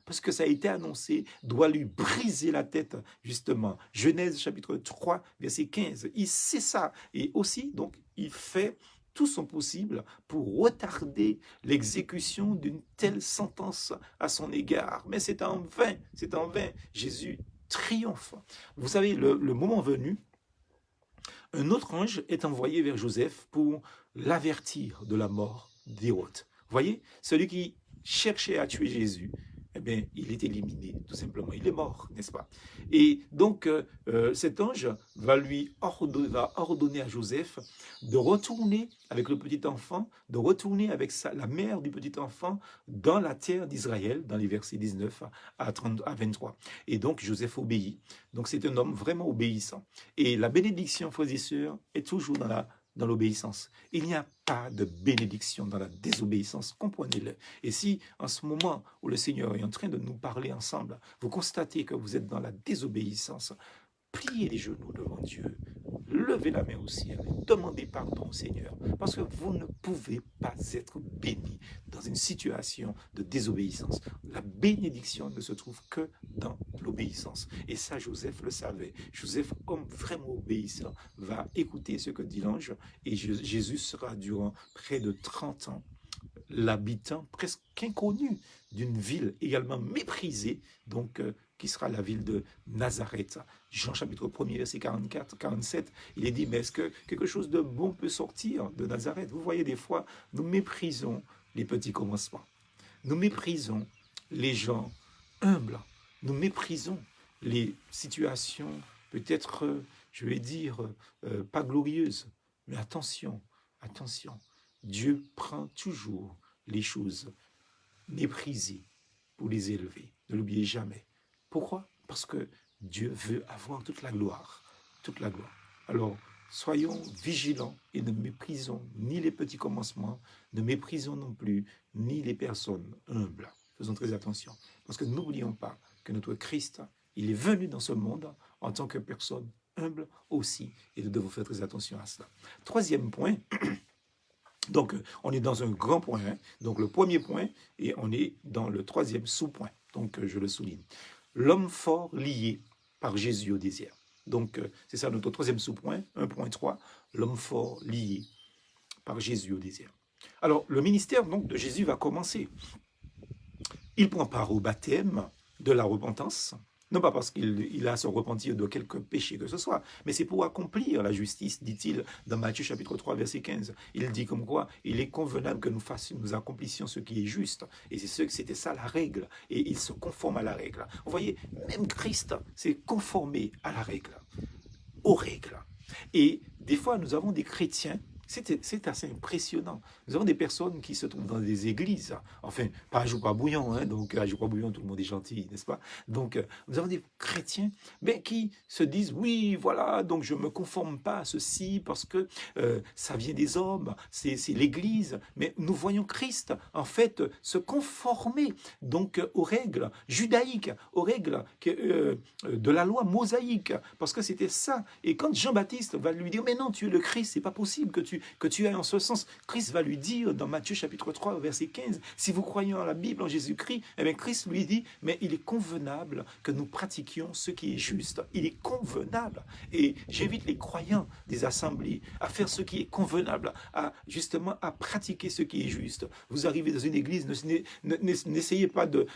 parce que ça a été annoncé, doit lui briser la tête, justement. Genèse chapitre 3, verset 15. Il sait ça. Et aussi, donc, il fait tout son possible pour retarder l'exécution d'une telle sentence à son égard. Mais c'est en vain, c'est en vain. Jésus triomphe. Vous savez, le moment venu, un autre ange est envoyé vers Joseph pour l'avertir de la mort d'Hérode. Vous voyez, celui qui cherchait à tuer Jésus, eh bien, il est éliminé, tout simplement. Il est mort, n'est-ce pas? Et donc, cet ange va va ordonner à Joseph de retourner avec le petit enfant, de retourner avec la mère du petit enfant dans la terre d'Israël, dans les versets 19 à 23. Et donc, Joseph obéit. Donc, c'est un homme vraiment obéissant. Et la bénédiction, frères et sœurs, est toujours dans l'obéissance. Il n'y a pas de bénédiction dans la désobéissance, comprenez-le. Et si, en ce moment où le Seigneur est en train de nous parler ensemble, vous constatez que vous êtes dans la désobéissance, pliez les genoux devant Dieu, levez la main au ciel, demandez pardon au Seigneur, parce que vous ne pouvez pas être béni dans une situation de désobéissance. La bénédiction ne se trouve que dans l'obéissance. Et ça, Joseph le savait. Joseph, homme vraiment obéissant, va écouter ce que dit l'ange, et Jésus sera durant près de 30 ans l'habitant presque inconnu d'une ville également méprisée, donc qui sera la ville de Nazareth. Jean chapitre 1er, verset 44, 47, il est dit, mais est-ce que quelque chose de bon peut sortir de Nazareth? Vous voyez, des fois, nous méprisons les petits commencements. Nous méprisons les gens humbles. Nous méprisons les situations peut-être, je vais dire, pas glorieuses. Mais attention, attention. Dieu prend toujours les choses méprisées pour les élever. Ne l'oubliez jamais. Pourquoi? Parce que Dieu veut avoir toute la gloire. Toute la gloire. Alors, soyons vigilants et ne méprisons ni les petits commencements, ne méprisons non plus ni les personnes humbles. Faisons très attention. Parce que n'oublions pas que notre Christ, il est venu dans ce monde en tant que personne humble aussi. Et nous devons faire très attention à cela. Troisième point. Donc, on est dans un grand point, hein. Donc le premier point, et on est dans le troisième sous-point. Donc, je le souligne. L'homme fort lié par Jésus au désert. Donc, c'est ça notre troisième sous-point, 1.3, l'homme fort lié par Jésus au désert. Alors, le ministère donc de Jésus va commencer. Il prend part au baptême de la repentance, non pas parce qu'il a à se repentir de quelque péché que ce soit, mais c'est pour accomplir la justice, dit-il dans Matthieu chapitre 3, verset 15. Il dit comme quoi il est convenable que nous accomplissions ce qui est juste. Et c'était ça la règle. Et il se conforme à la règle. Vous voyez, même Christ s'est conformé à la règle, aux règles. Et des fois, nous avons des chrétiens. C'est assez impressionnant. Nous avons des personnes qui se trouvent dans des églises, enfin, pas à Joupa Bouillon, hein, donc à Joupa Bouillon, tout le monde est gentil, n'est-ce pas? Donc, nous avons des chrétiens qui se disent, oui, voilà, donc je ne me conforme pas à ceci parce que ça vient des hommes, c'est l'église. Mais nous voyons Christ, en fait, se conformer donc aux règles judaïques, aux règles de la loi mosaïque, parce que c'était ça. Et quand Jean-Baptiste va lui dire, mais non, tu es le Christ, c'est pas possible que tu ailles en ce sens. Christ va lui dire dans Matthieu chapitre 3, verset 15, si vous croyez en la Bible, en Jésus-Christ, eh bien Christ lui dit, mais il est convenable que nous pratiquions ce qui est juste. Il est convenable. Et j'invite les croyants des assemblées à faire ce qui est convenable, justement à pratiquer ce qui est juste. Vous arrivez dans une église, n'essayez pas de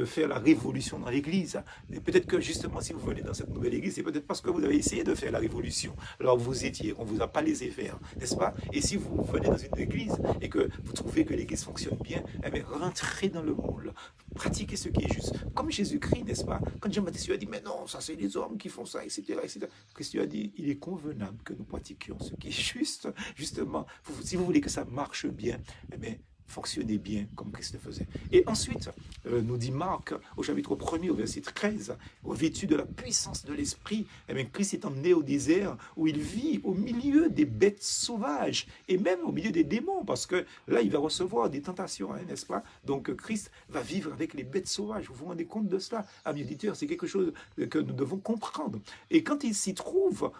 faire la révolution dans l'église. Peut-être que justement, si vous venez dans cette nouvelle église, c'est peut-être parce que vous avez essayé de faire la révolution. Alors vous étiez, on ne vous a pas laissé faire. N'est-ce pas? Et si vous venez dans une église et que vous trouvez que l'église fonctionne bien, eh bien, rentrez dans le moule. Pratiquez ce qui est juste. Comme Jésus-Christ, n'est-ce pas? Quand Jean-Baptiste a dit, mais non, ça c'est les hommes qui font ça, etc., etc. Christ lui a dit, il est convenable que nous pratiquions ce qui est juste. Justement, si vous voulez que ça marche bien, eh bien, fonctionnez bien comme Christ le faisait. Et ensuite, nous dit Marc, au chapitre 1er, au verset 13, vêtu de la puissance de l'Esprit, eh bien, Christ est emmené au désert où il vit au milieu des bêtes sauvages et même au milieu des démons, parce que là, il va recevoir des tentations, hein, n'est-ce pas? Donc, Christ va vivre avec les bêtes sauvages. Vous vous rendez compte de cela, amis auditeurs? C'est quelque chose que nous devons comprendre. Et quand il s'y trouve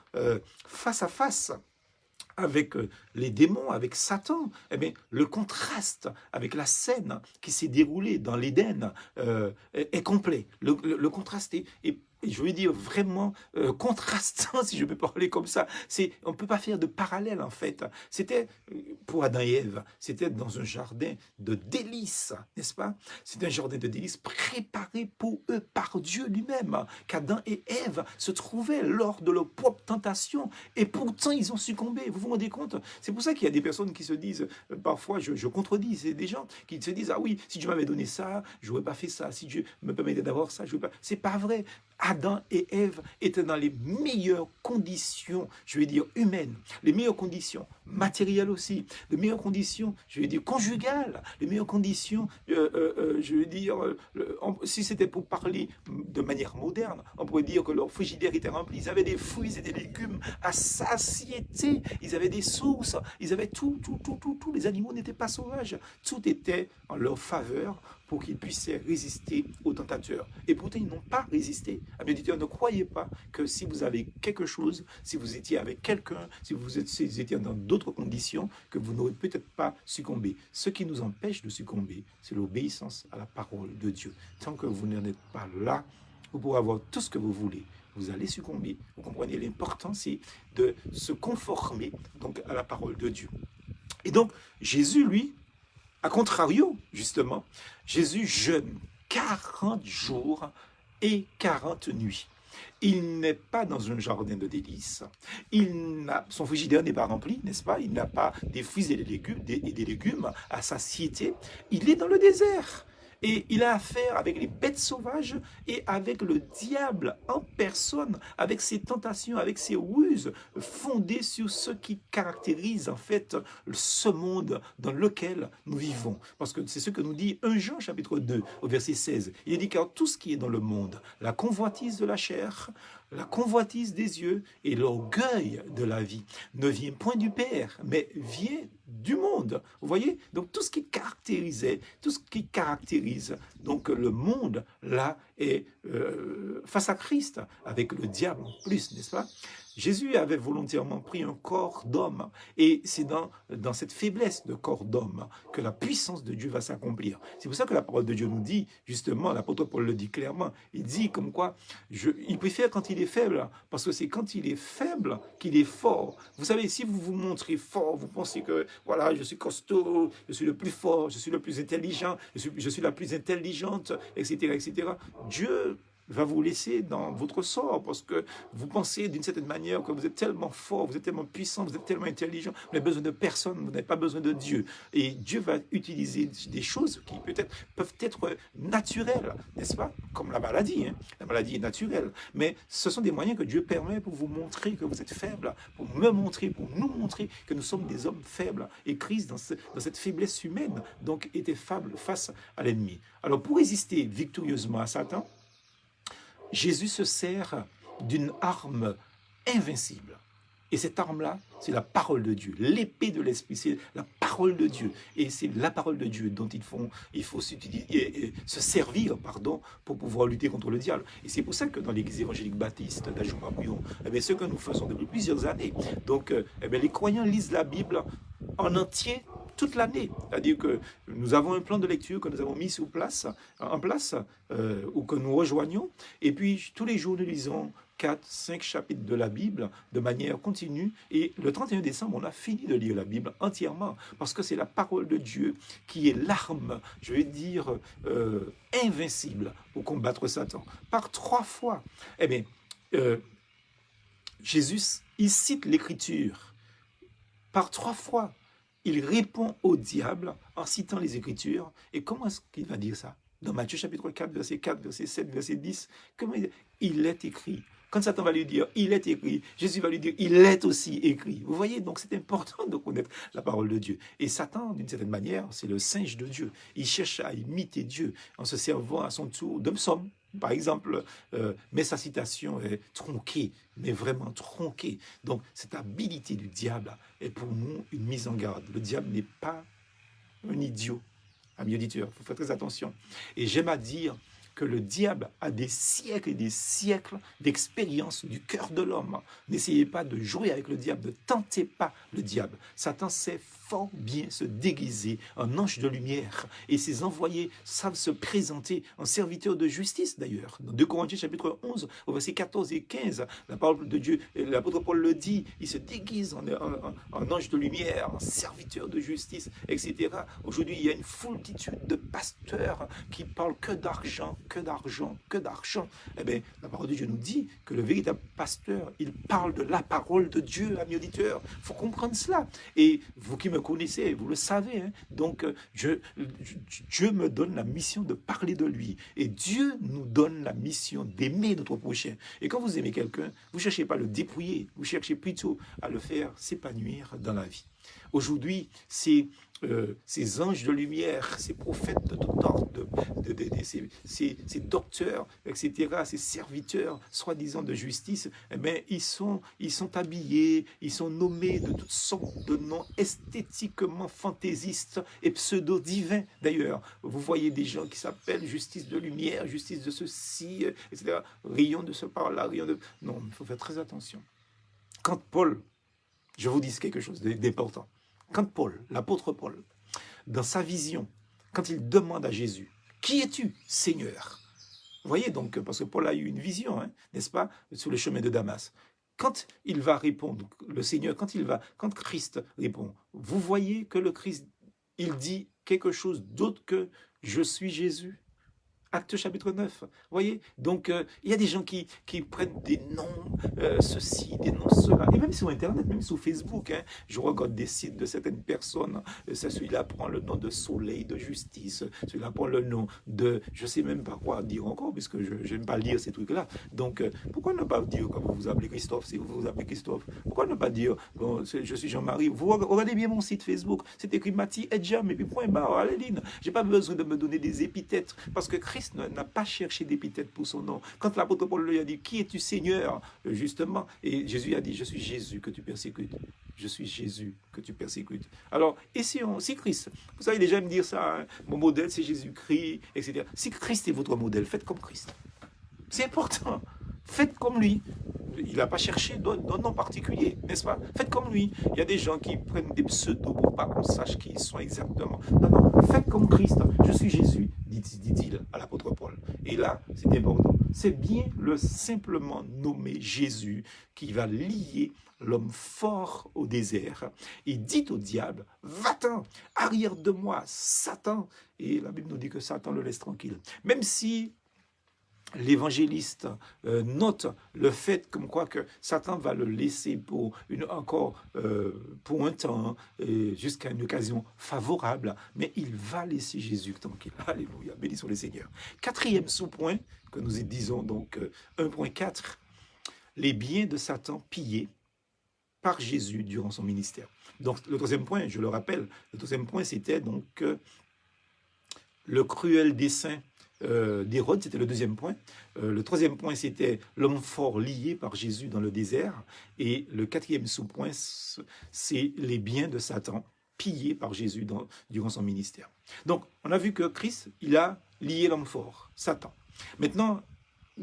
face à face avec les démons, avec Satan, eh bien, le contraste avec la scène qui s'est déroulée dans l'Éden est complet. Le contraste est je veux dire, vraiment contrastant, si je peux parler comme ça. On ne peut pas faire de parallèle, en fait. C'était, pour Adam et Ève, c'était dans un jardin de délices, n'est-ce pas? C'est un jardin de délices préparé pour eux par Dieu lui-même, qu'Adam et Ève se trouvaient lors de leur propre tentation, et pourtant ils ont succombé. Vous vous rendez compte? C'est pour ça qu'il y a des personnes qui se disent, parfois je contredis, c'est des gens qui se disent, ah oui, si Dieu m'avait donné ça, je n'aurais pas fait ça. Si Dieu me permettait d'avoir ça, je n'aurais pas... C'est pas vrai. Adam et Ève étaient dans les meilleures conditions, je vais dire humaines, les meilleures conditions matérielles aussi, les meilleures conditions, je vais dire conjugales, les meilleures conditions, je vais dire, si c'était pour parler de manière moderne, on pourrait dire que leur frigidaire était rempli, ils avaient des fruits et des légumes à satiété, ils avaient des sources, ils avaient tout, les animaux n'étaient pas sauvages, tout était en leur faveur pour qu'ils puissent résister aux tentateurs. Et pourtant, ils n'ont pas résisté. Amis auditeurs, ne croyez pas que si vous avez quelque chose, si vous étiez avec quelqu'un, si vous étiez dans d'autres conditions, que vous n'aurez peut-être pas succombé. Ce qui nous empêche de succomber, c'est l'obéissance à la parole de Dieu. Tant que vous n'en êtes pas là, vous pourrez avoir tout ce que vous voulez. Vous allez succomber. Vous comprenez, l'important, c'est de se conformer donc, à la parole de Dieu. Et donc, Jésus, lui, à contrario, justement, Jésus jeûne 40 jours et 40 nuits. Il n'est pas dans un jardin de délices. Son frigidaire n'est pas rempli, n'est-ce pas? Il n'a pas des fruits et des légumes à satiété. Il est dans le désert. Et il a affaire avec les bêtes sauvages et avec le diable en personne, avec ses tentations, avec ses ruses, fondées sur ce qui caractérise en fait ce monde dans lequel nous vivons. Parce que c'est ce que nous dit 1 Jean chapitre 2 au verset 16. Il est dit car tout ce qui est dans le monde, la convoitise de la chair, la convoitise des yeux et l'orgueil de la vie ne vient point du Père, mais vient du monde. Vous voyez? Donc tout ce qui caractérisait, tout ce qui caractérise donc le monde, là, est face à Christ, avec le diable en plus, n'est-ce pas? Jésus avait volontairement pris un corps d'homme, et c'est dans cette faiblesse de corps d'homme que la puissance de Dieu va s'accomplir. C'est pour ça que la parole de Dieu nous dit, justement, l'apôtre Paul le dit clairement, il dit comme quoi, il préfère quand il est faible, parce que c'est quand il est faible qu'il est fort. Vous savez, si vous vous montrez fort, vous pensez que, voilà, je suis costaud, je suis le plus fort, je suis le plus intelligent, je suis la plus intelligente, etc., etc. Dieu va vous laisser dans votre sort parce que vous pensez d'une certaine manière que vous êtes tellement fort, vous êtes tellement puissant, vous êtes tellement intelligent, vous n'avez besoin de personne, vous n'avez pas besoin de Dieu. Et Dieu va utiliser des choses qui peut-être peuvent être naturelles, n'est-ce pas? Comme la maladie, hein? La maladie est naturelle, mais ce sont des moyens que Dieu permet pour vous montrer que vous êtes faible, pour me montrer, pour nous montrer que nous sommes des hommes faibles. Et Christ, dans cette faiblesse humaine, donc était faible face à l'ennemi. Alors pour résister victorieusement à Satan, Jésus se sert d'une arme invincible. Et cette arme-là, c'est la parole de Dieu. L'épée de l'Esprit, c'est la parole de Dieu. Et c'est la parole de Dieu dont il faut se servir pour pouvoir lutter contre le diable. Et c'est pour ça que dans l'église évangélique baptiste d'Ajou-Papillon, ce que nous faisons depuis plusieurs années, donc les croyants lisent la Bible en entier toute l'année. C'est-à-dire que nous avons un plan de lecture que nous avons mis en place, ou que nous rejoignons. Et puis, tous les jours, nous lisons 4, 5 chapitres de la Bible de manière continue. Et le 31 décembre, on a fini de lire la Bible entièrement parce que c'est la parole de Dieu qui est l'arme, je vais dire, invincible pour combattre Satan. Par 3 fois, Jésus, il cite l'Écriture. Par 3 fois, il répond au diable en citant les Écritures. Et comment est-ce qu'il va dire ça? Dans Matthieu chapitre 4, verset 4, verset 7, verset 10, comment il est écrit. Quand Satan va lui dire, il est écrit, Jésus va lui dire, il est aussi écrit. Vous voyez, donc c'est important de connaître la parole de Dieu. Et Satan, d'une certaine manière, c'est le singe de Dieu. Il cherche à imiter Dieu en se servant à son tour d'un psaume. Par exemple, mais sa citation est tronquée, mais vraiment tronquée. Donc, cette habilité du diable est pour nous une mise en garde. Le diable n'est pas un idiot, amis auditeurs, il faut faire très attention. Et j'aime à dire que le diable a des siècles et des siècles d'expérience du cœur de l'homme. N'essayez pas de jouer avec le diable, ne tentez pas le diable. Satan sait fort bien se déguiser en ange de lumière. Et ses envoyés savent se présenter en serviteurs de justice, d'ailleurs. Dans 2 Corinthiens chapitre 11, au verset 14 et 15, la parole de Dieu, l'apôtre Paul le dit, il se déguise en ange de lumière, en serviteur de justice, etc. Aujourd'hui, il y a une foultitude de pasteurs qui parlent que d'argent, que d'argent, que d'argent. Eh bien, la parole de Dieu nous dit que le véritable pasteur, il parle de la parole de Dieu, amis auditeurs. Il faut comprendre cela. Et vous qui me connaissez, vous le savez. Hein? Donc, Dieu me donne la mission de parler de lui. Et Dieu nous donne la mission d'aimer notre prochain. Et quand vous aimez quelqu'un, vous ne cherchez pas à le dépouiller, vous cherchez plutôt à le faire s'épanouir dans la vie. Aujourd'hui, ces anges de lumière, ces prophètes de tout ordre, ces docteurs, etc., ces serviteurs, soi-disant de justice, eh bien, ils sont habillés, ils sont nommés de toutes sortes de noms esthétiquement fantaisistes et pseudo-divins. D'ailleurs, vous voyez des gens qui s'appellent justice de lumière, justice de ceci, etc., rayon de ce par-là, rayon de... Non, il faut faire très attention. Quand Paul, je vous dis quelque chose d'important, quand Paul, l'apôtre Paul, dans sa vision, quand il demande à Jésus, « Qui es-tu, Seigneur ?» Vous voyez donc, parce que Paul a eu une vision, hein, n'est-ce pas, sur le chemin de Damas. Quand il va répondre, le Seigneur, quand Christ répond, vous voyez que le Christ, il dit quelque chose d'autre que « Je suis Jésus ». Acte chapitre 9, vous voyez. Donc, il y a des gens qui prennent des noms, ceci, des noms cela. Et même sur Internet, même sur Facebook, hein, je regarde des sites de certaines personnes. Celui-là prend le nom de soleil, de justice. Celui-là prend le nom de... Je ne sais même pas quoi dire encore, puisque je n'aime pas lire ces trucs-là. Donc, pourquoi ne pas dire, quand vous vous appelez Christophe, si vous vous appelez Christophe, pourquoi ne pas dire, bon, je suis Jean-Marie. Vous regardez bien mon site Facebook, c'est écrit Mati Edjam, et puis point barre, Aléline. Je n'ai pas besoin de me donner des épithètes, parce que Christ n'a pas cherché d'épithète pour son nom. Quand l'apôtre Paul lui a dit, qui es-tu Seigneur, justement, et Jésus a dit, je suis Jésus que tu persécutes. Je suis Jésus que tu persécutes. Alors, et si Christ, vous savez déjà me dire ça, hein, mon modèle c'est Jésus-Christ, etc. Si Christ est votre modèle, faites comme Christ. C'est important. Faites comme lui. Il n'a pas cherché d'un nom particulier, n'est-ce pas? Faites comme lui. Il y a des gens qui prennent des pseudos pour pas qu'on sache qui ils sont exactement. Non, non, faites comme Christ. Je suis Jésus, dit-il à l'apôtre Paul. Et là, c'est important. C'est bien le simplement nommé Jésus qui va lier l'homme fort au désert et dit au diable, va-t'en, arrière de moi, Satan. Et la Bible nous dit que Satan le laisse tranquille. Même si l'évangéliste note le fait comme quoi que Satan va le laisser pour un temps, jusqu'à une occasion favorable, mais il va laisser Jésus tranquille. Alléluia, bénissons le Seigneur. Quatrième sous-point, que nous disons donc 1.4, les biens de Satan pillés par Jésus durant son ministère. Donc le troisième point, je le rappelle, le troisième point c'était donc le cruel dessein d'Hérode, c'était le deuxième point. Le troisième point, c'était l'homme fort lié par Jésus dans le désert. Et le quatrième sous-point, c'est les biens de Satan pillés par Jésus durant son ministère. Donc, on a vu que Christ, il a lié l'homme fort, Satan. Maintenant,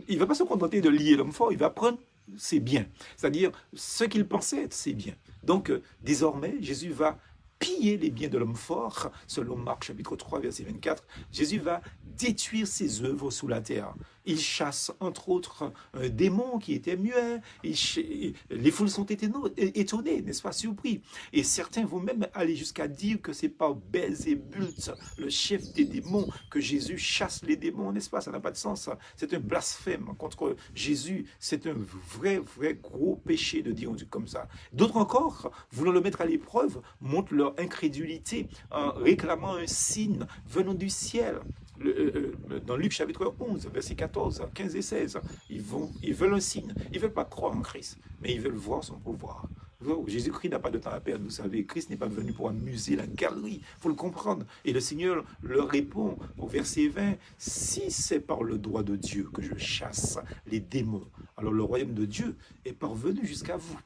il ne va pas se contenter de lier l'homme fort, il va prendre ses biens, c'est-à-dire ce qu'il pensait être ses biens. Donc, désormais, Jésus va piller les biens de l'homme fort, selon Marc chapitre 3, verset 24, Jésus va détruire ses œuvres sous la terre. Il chasse, entre autres, un démon qui était muet. Les foules sont étonnées, n'est-ce pas, surpris. Et certains vont même aller jusqu'à dire que c'est par Belzébuth, le chef des démons, que Jésus chasse les démons, n'est-ce pas? Ça n'a pas de sens. C'est un blasphème contre Jésus. C'est un vrai gros péché de dire un truc comme ça. D'autres encore, voulant le mettre à l'épreuve, montrent leur incrédulité en réclamant un signe venant du ciel. Dans Luc chapitre 11, verset 14, 15 et 16, ils veulent un signe. Ils ne veulent pas croire en Christ, mais ils veulent voir son pouvoir. Jésus-Christ n'a pas de temps à perdre, vous savez. Christ n'est pas venu pour amuser la galerie, il faut le comprendre. Et le Seigneur leur répond au verset 20, « Si c'est par le droit de Dieu que je chasse les démons, alors le royaume de Dieu est parvenu jusqu'à vous. »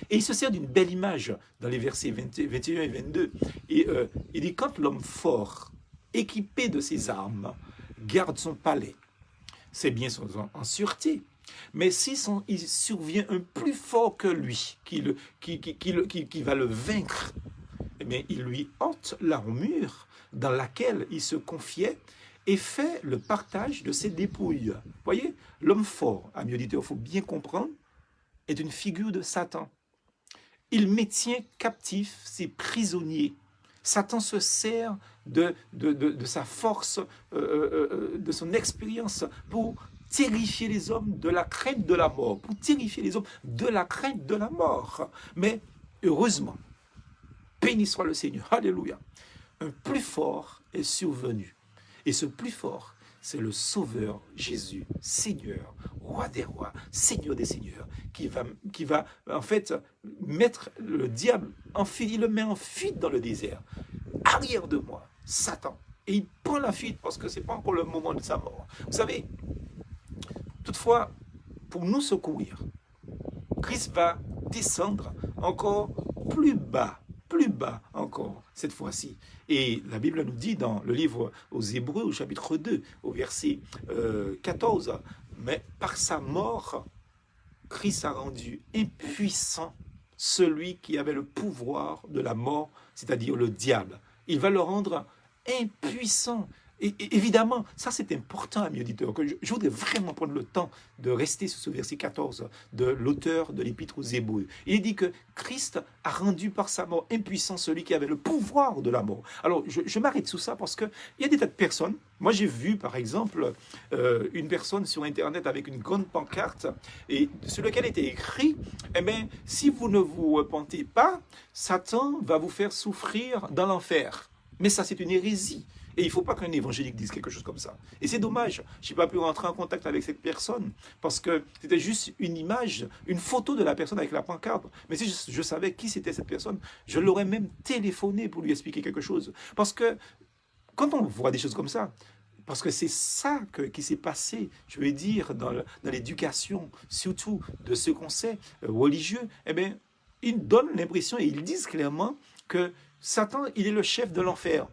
Et il se sert d'une belle image dans les versets 21 et 22. Et il dit, quand l'homme fort, équipé de ses armes, garde son palais, ses biens sont en sûreté. Mais si il survient un plus fort que lui, qui va le vaincre, eh bien, il lui ôte l'armure dans laquelle il se confiait et fait le partage de ses dépouilles. Vous voyez, l'homme fort, amis auditeurs, il faut bien comprendre, est une figure de Satan. Il maintient captifs ses prisonniers. Satan se sert de sa force, de son expérience pour terrifier les hommes de la crainte de la mort, pour terrifier les hommes de la crainte de la mort. Mais heureusement, béni soit le Seigneur, alléluia, un plus fort est survenu. Et ce plus fort, c'est le Sauveur Jésus, Seigneur, Roi des rois, Seigneur des seigneurs, qui va en fait mettre le diable en fuite. Il le met en fuite dans le désert. Arrière de moi, Satan. Et il prend la fuite parce que ce n'est pas encore le moment de sa mort. Vous savez, toutefois, pour nous secourir, Christ va descendre encore plus bas encore cette fois-ci. Et la Bible nous dit dans le livre aux Hébreux, au chapitre 2, au verset 14, mais par sa mort, Christ a rendu impuissant celui qui avait le pouvoir de la mort, c'est-à-dire le diable. Il va le rendre impuissant. Et évidemment, ça c'est important, amis auditeurs, que je voudrais vraiment prendre le temps de rester sur ce verset 14 de l'auteur de l'Épître aux Hébreux. Il dit que Christ a rendu par sa mort impuissant celui qui avait le pouvoir de la mort. Alors, je m'arrête sur ça parce qu'il y a des tas de personnes. Moi, j'ai vu, par exemple, une personne sur Internet avec une grande pancarte et sur laquelle était écrit, eh bien, si vous ne vous repentez pas, Satan va vous faire souffrir dans l'enfer. Mais ça, c'est une hérésie. Et il ne faut pas qu'un évangélique dise quelque chose comme ça. Et c'est dommage, je n'ai pas pu rentrer en contact avec cette personne, parce que c'était juste une image, une photo de la personne avec la pancarte. Mais si je savais qui c'était cette personne, je l'aurais même téléphoné pour lui expliquer quelque chose. Parce que quand on voit des choses comme ça, parce que c'est ça qui s'est passé, je veux dire, dans l'éducation, surtout de ce qu'on sait, religieux, eh bien, ils donnent l'impression, et ils disent clairement que Satan, il est le chef de l'enfer.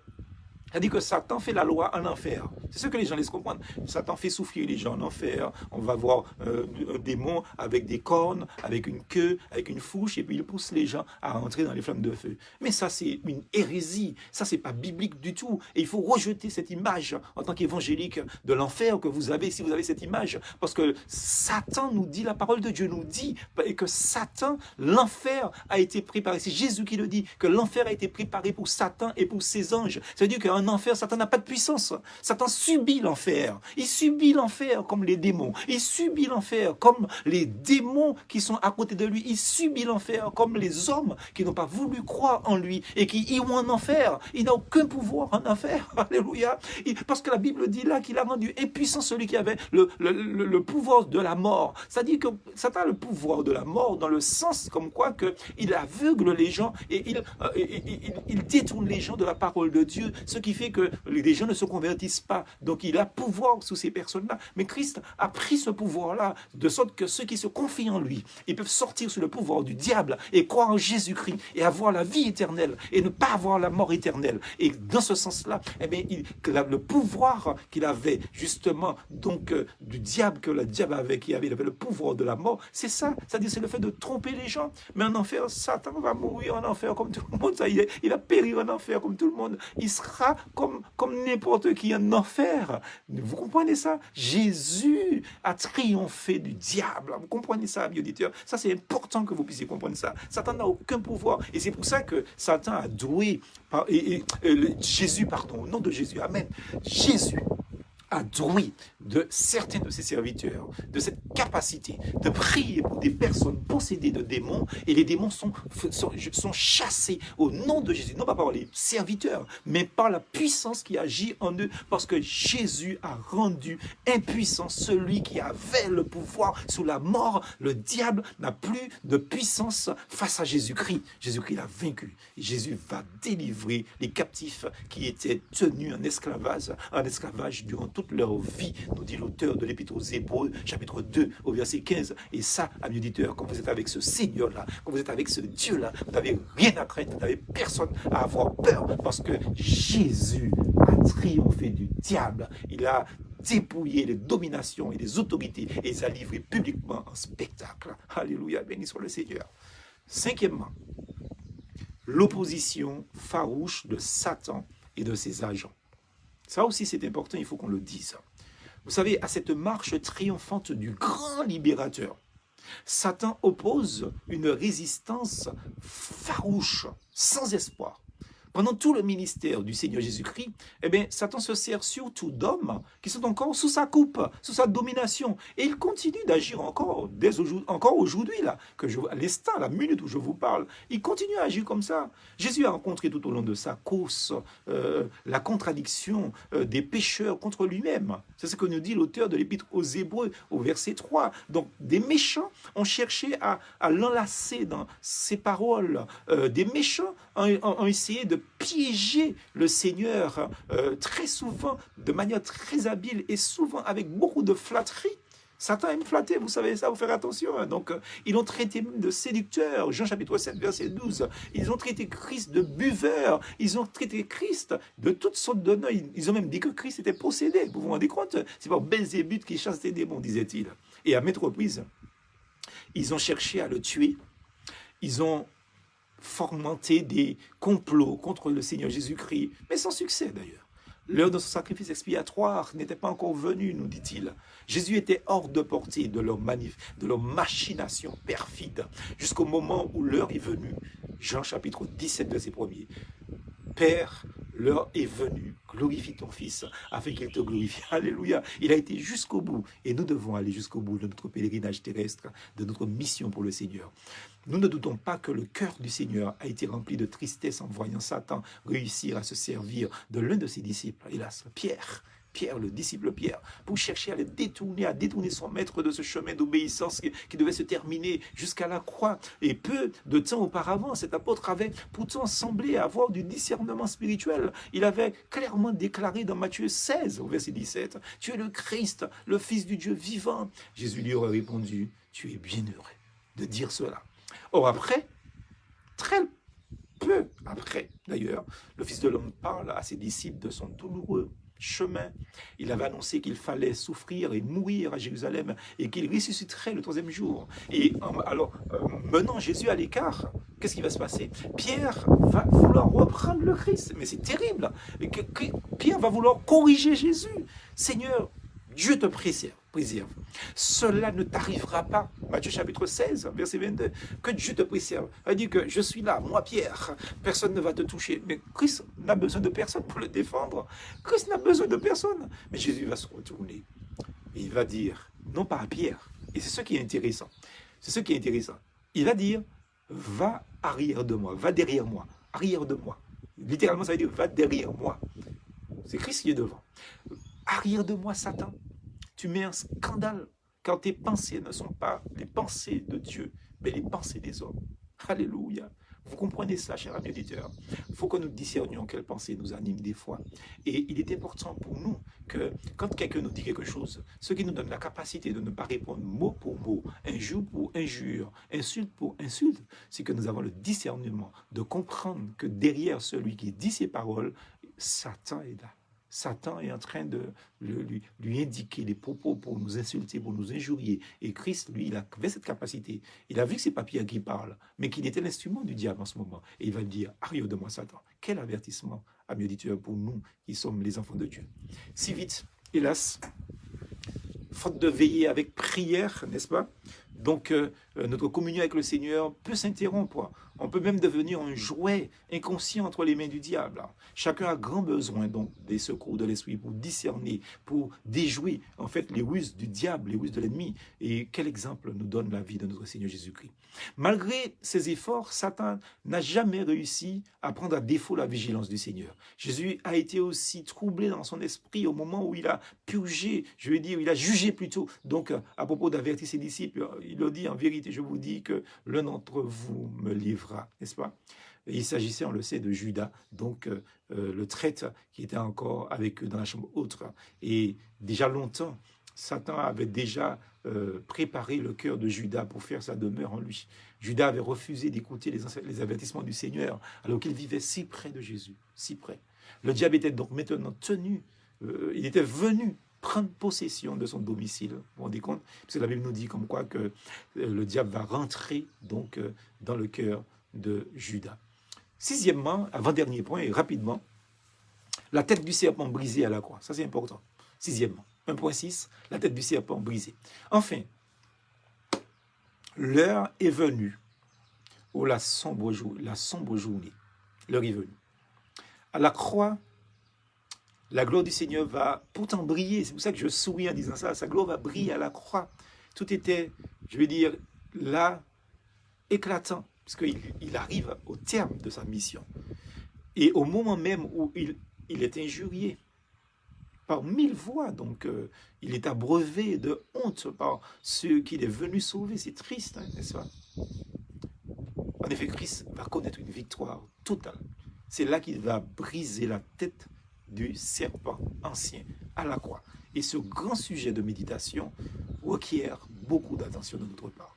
C'est-à-dire que Satan fait la loi en enfer. C'est ce que les gens laissent comprendre. Satan fait souffrir les gens en enfer. On va voir un démon avec des cornes, avec une queue, avec une fourche, et puis il pousse les gens à entrer dans les flammes de feu. Mais ça, c'est une hérésie. Ça, c'est pas biblique du tout. Et il faut rejeter cette image en tant qu'évangélique de l'enfer que vous avez, si vous avez cette image. Parce que Satan nous dit, la parole de Dieu nous dit, que Satan, l'enfer a été préparé. C'est Jésus qui le dit, que l'enfer a été préparé pour Satan et pour ses anges. Ça veut dire qu'un enfer, Satan n'a pas de puissance. Satan subit l'enfer. Il subit l'enfer comme les démons. Il subit l'enfer comme les démons qui sont à côté de lui. Il subit l'enfer comme les hommes qui n'ont pas voulu croire en lui et qui iront en enfer. Il n'a aucun pouvoir en enfer. Alléluia. Parce que la Bible dit là qu'il a rendu impuissant celui qui avait le pouvoir de la mort. C'est-à-dire que Satan a le pouvoir de la mort dans le sens comme quoi il aveugle les gens et il détourne les gens de la parole de Dieu, ce qui fait que les gens ne se convertissent pas. Donc il a pouvoir sous ces personnes-là. Mais Christ a pris ce pouvoir-là, de sorte que ceux qui se confient en lui, ils peuvent sortir sous le pouvoir du diable et croire en Jésus-Christ et avoir la vie éternelle et ne pas avoir la mort éternelle. Et dans ce sens-là, eh bien, le pouvoir qu'il avait justement donc du diable, que le diable avait, il avait le pouvoir de la mort, c'est ça. C'est-à-dire c'est le fait de tromper les gens. Mais en enfer, Satan va mourir en enfer comme tout le monde. Ça, il a péri en enfer comme tout le monde. Il sera comme n'importe qui en enfer. Vous comprenez ça? Jésus a triomphé du diable. Vous comprenez ça, amis auditeurs? Ça, c'est important que vous puissiez comprendre ça. Satan n'a aucun pouvoir. Et c'est pour ça que Satan a doué Jésus, pardon, au nom de Jésus. Amen. Jésus a doué de certains de ses serviteurs de cette capacité de prier pour des personnes possédées de démons, et les démons sont chassés au nom de Jésus, non pas par les serviteurs, mais par la puissance qui agit en eux, parce que Jésus a rendu impuissant celui qui avait le pouvoir sous la mort. Le diable n'a plus de puissance face à Jésus-Christ. Jésus-Christ l'a vaincu. Et Jésus va délivrer les captifs qui étaient tenus en esclavage durant toute leur vie, nous dit l'auteur de l'Épître aux Hébreux, chapitre 2, au verset 15. Et ça, amis auditeurs, quand vous êtes avec ce Seigneur-là, quand vous êtes avec ce Dieu-là, vous n'avez rien à craindre, vous n'avez personne à avoir peur, parce que Jésus a triomphé du diable. Il a dépouillé les dominations et les autorités et les a livrés publiquement en spectacle. Alléluia, béni soit le Seigneur. Cinquièmement, l'opposition farouche de Satan et de ses agents. Ça aussi, c'est important, il faut qu'on le dise. Vous savez, à cette marche triomphante du grand libérateur, Satan oppose une résistance farouche, sans espoir. Pendant tout le ministère du Seigneur Jésus-Christ, eh bien, Satan se sert surtout d'hommes qui sont encore sous sa coupe, sous sa domination. Et il continue d'agir encore, encore aujourd'hui, là, à l'instant, à la minute où je vous parle, il continue à agir comme ça. Jésus a rencontré tout au long de sa course la contradiction des pécheurs contre lui-même. C'est ce que nous dit l'auteur de l'Épître aux Hébreux, au verset 3. Donc, des méchants ont cherché à l'enlacer dans ses paroles. Des méchants ont essayé de piéger le Seigneur très souvent, de manière très habile et souvent avec beaucoup de flatterie. Satan aime flatter, vous savez ça, vous faire attention. Donc, ils ont traité même de séducteur. Jean chapitre 7, verset 12. Ils ont traité Christ de buveur. Ils ont traité Christ de toutes sortes de noms. Ils ont même dit que Christ était possédé. Vous vous rendez compte? C'est par Belzébuth qui chasse les démons, disait-il. Et à maintes reprises, ils ont cherché à le tuer. Ils ont fomenté des complots contre le Seigneur Jésus-Christ, mais sans succès d'ailleurs. L'heure de son sacrifice expiatoire n'était pas encore venue, nous dit-il. Jésus était hors de portée de leur machination perfide, jusqu'au moment où l'heure est venue. Jean chapitre 17, verset 1er. Père, l'heure est venue, glorifie ton Fils, afin qu'il te glorifie. Alléluia. Il a été jusqu'au bout, et nous devons aller jusqu'au bout de notre pèlerinage terrestre, de notre mission pour le Seigneur. Nous ne doutons pas que le cœur du Seigneur a été rempli de tristesse en voyant Satan réussir à se servir de l'un de ses disciples, hélas, Pierre, le disciple Pierre, pour chercher à le détourner, à détourner son maître de ce chemin d'obéissance qui devait se terminer jusqu'à la croix. Et peu de temps auparavant, cet apôtre avait pourtant semblé avoir du discernement spirituel. Il avait clairement déclaré dans Matthieu 16, au verset 17, « Tu es le Christ, le Fils du Dieu vivant. » Jésus lui aurait répondu, « Tu es bienheureux de dire cela. » Or après, très peu après d'ailleurs, le Fils de l'homme parle à ses disciples de son douloureux chemin. Il avait annoncé qu'il fallait souffrir et mourir à Jérusalem et qu'il ressusciterait le troisième jour. Et alors, menant Jésus à l'écart, qu'est-ce qui va se passer? Pierre va vouloir reprendre le Christ. Mais c'est terrible. Pierre va vouloir corriger Jésus. Seigneur, Dieu te préserve. Cela ne t'arrivera pas. Matthieu chapitre 16, verset 22. Que Dieu te préserve. Il dit que je suis là, moi Pierre, personne ne va te toucher. Mais Christ n'a besoin de personne pour le défendre. Christ n'a besoin de personne. Mais Jésus va se retourner. Et il va dire, non pas à Pierre. Et c'est ce qui est intéressant. C'est ce qui est intéressant. Il va dire, va arrière de moi, va derrière moi, arrière de moi. Littéralement, ça veut dire, va derrière moi. C'est Christ qui est devant. Arrière de moi, Satan. Tu mets un scandale quand tes pensées ne sont pas les pensées de Dieu, mais les pensées des hommes. Alléluia. Vous comprenez ça, chers amis auditeurs. Il faut que nous discernions quelles pensées nous animent des fois. Et il est important pour nous que quand quelqu'un nous dit quelque chose, ce qui nous donne la capacité de ne pas répondre mot pour mot, injure pour injure, insulte pour insulte, c'est que nous avons le discernement de comprendre que derrière celui qui dit ces paroles, Satan est là. Satan est en train de lui indiquer les propos pour nous insulter, pour nous injurier. Et Christ, lui, il avait cette capacité. Il a vu que c'est pas Pierre qui parle, mais qu'il était l'instrument du diable en ce moment. Et il va lui dire, arrière de moi, Satan. Quel avertissement, amis auditeurs, pour nous qui sommes les enfants de Dieu. Si vite, hélas, faute de veiller avec prière, n'est-ce pas? Donc, notre communion avec le Seigneur peut s'interrompre. On peut même devenir un jouet inconscient entre les mains du diable. Chacun a grand besoin donc des secours de l'Esprit pour discerner, pour déjouer en fait les ruses du diable, les ruses de l'ennemi. Et quel exemple nous donne la vie de notre Seigneur Jésus-Christ. Malgré ses efforts, Satan n'a jamais réussi à prendre à défaut la vigilance du Seigneur. Jésus a été aussi troublé dans son esprit au moment où il a purgé, je veux dire, il a jugé plutôt. Donc, à propos d'avertir ses disciples, il leur dit, en vérité, je vous dis que l'un d'entre vous me livrera, n'est-ce pas? Et il s'agissait, on le sait, de Judas, donc le traître qui était encore avec eux dans la chambre haute. Et déjà longtemps, Satan avait déjà préparé le cœur de Judas pour faire sa demeure en lui. Judas avait refusé d'écouter les avertissements du Seigneur, alors qu'il vivait si près de Jésus, si près. Le diable était donc maintenant tenu, il était venu prendre possession de son domicile. Vous vous rendez compte? Parce que la Bible nous dit comme quoi que le diable va rentrer donc dans le cœur de Judas. Sixièmement, avant-dernier point, et rapidement, la tête du serpent brisée à la croix. Ça, c'est important. Sixièmement, 1.6, la tête du serpent brisée. Enfin, l'heure est venue, ou la sombre journée, l'heure est venue. À la croix, la gloire du Seigneur va pourtant briller. C'est pour ça que je souris en disant ça. Sa gloire va briller à la croix. Tout était, je vais dire, là, éclatant, parce qu'il arrive au terme de sa mission. Et au moment même où il est injurié par 1000 voix, donc il est abreuvé de honte par ceux qu'il est venu sauver. C'est triste, hein, n'est-ce pas? En effet, Christ va connaître une victoire totale. C'est là qu'il va briser la tête du serpent ancien à la croix. Et ce grand sujet de méditation requiert beaucoup d'attention de notre part.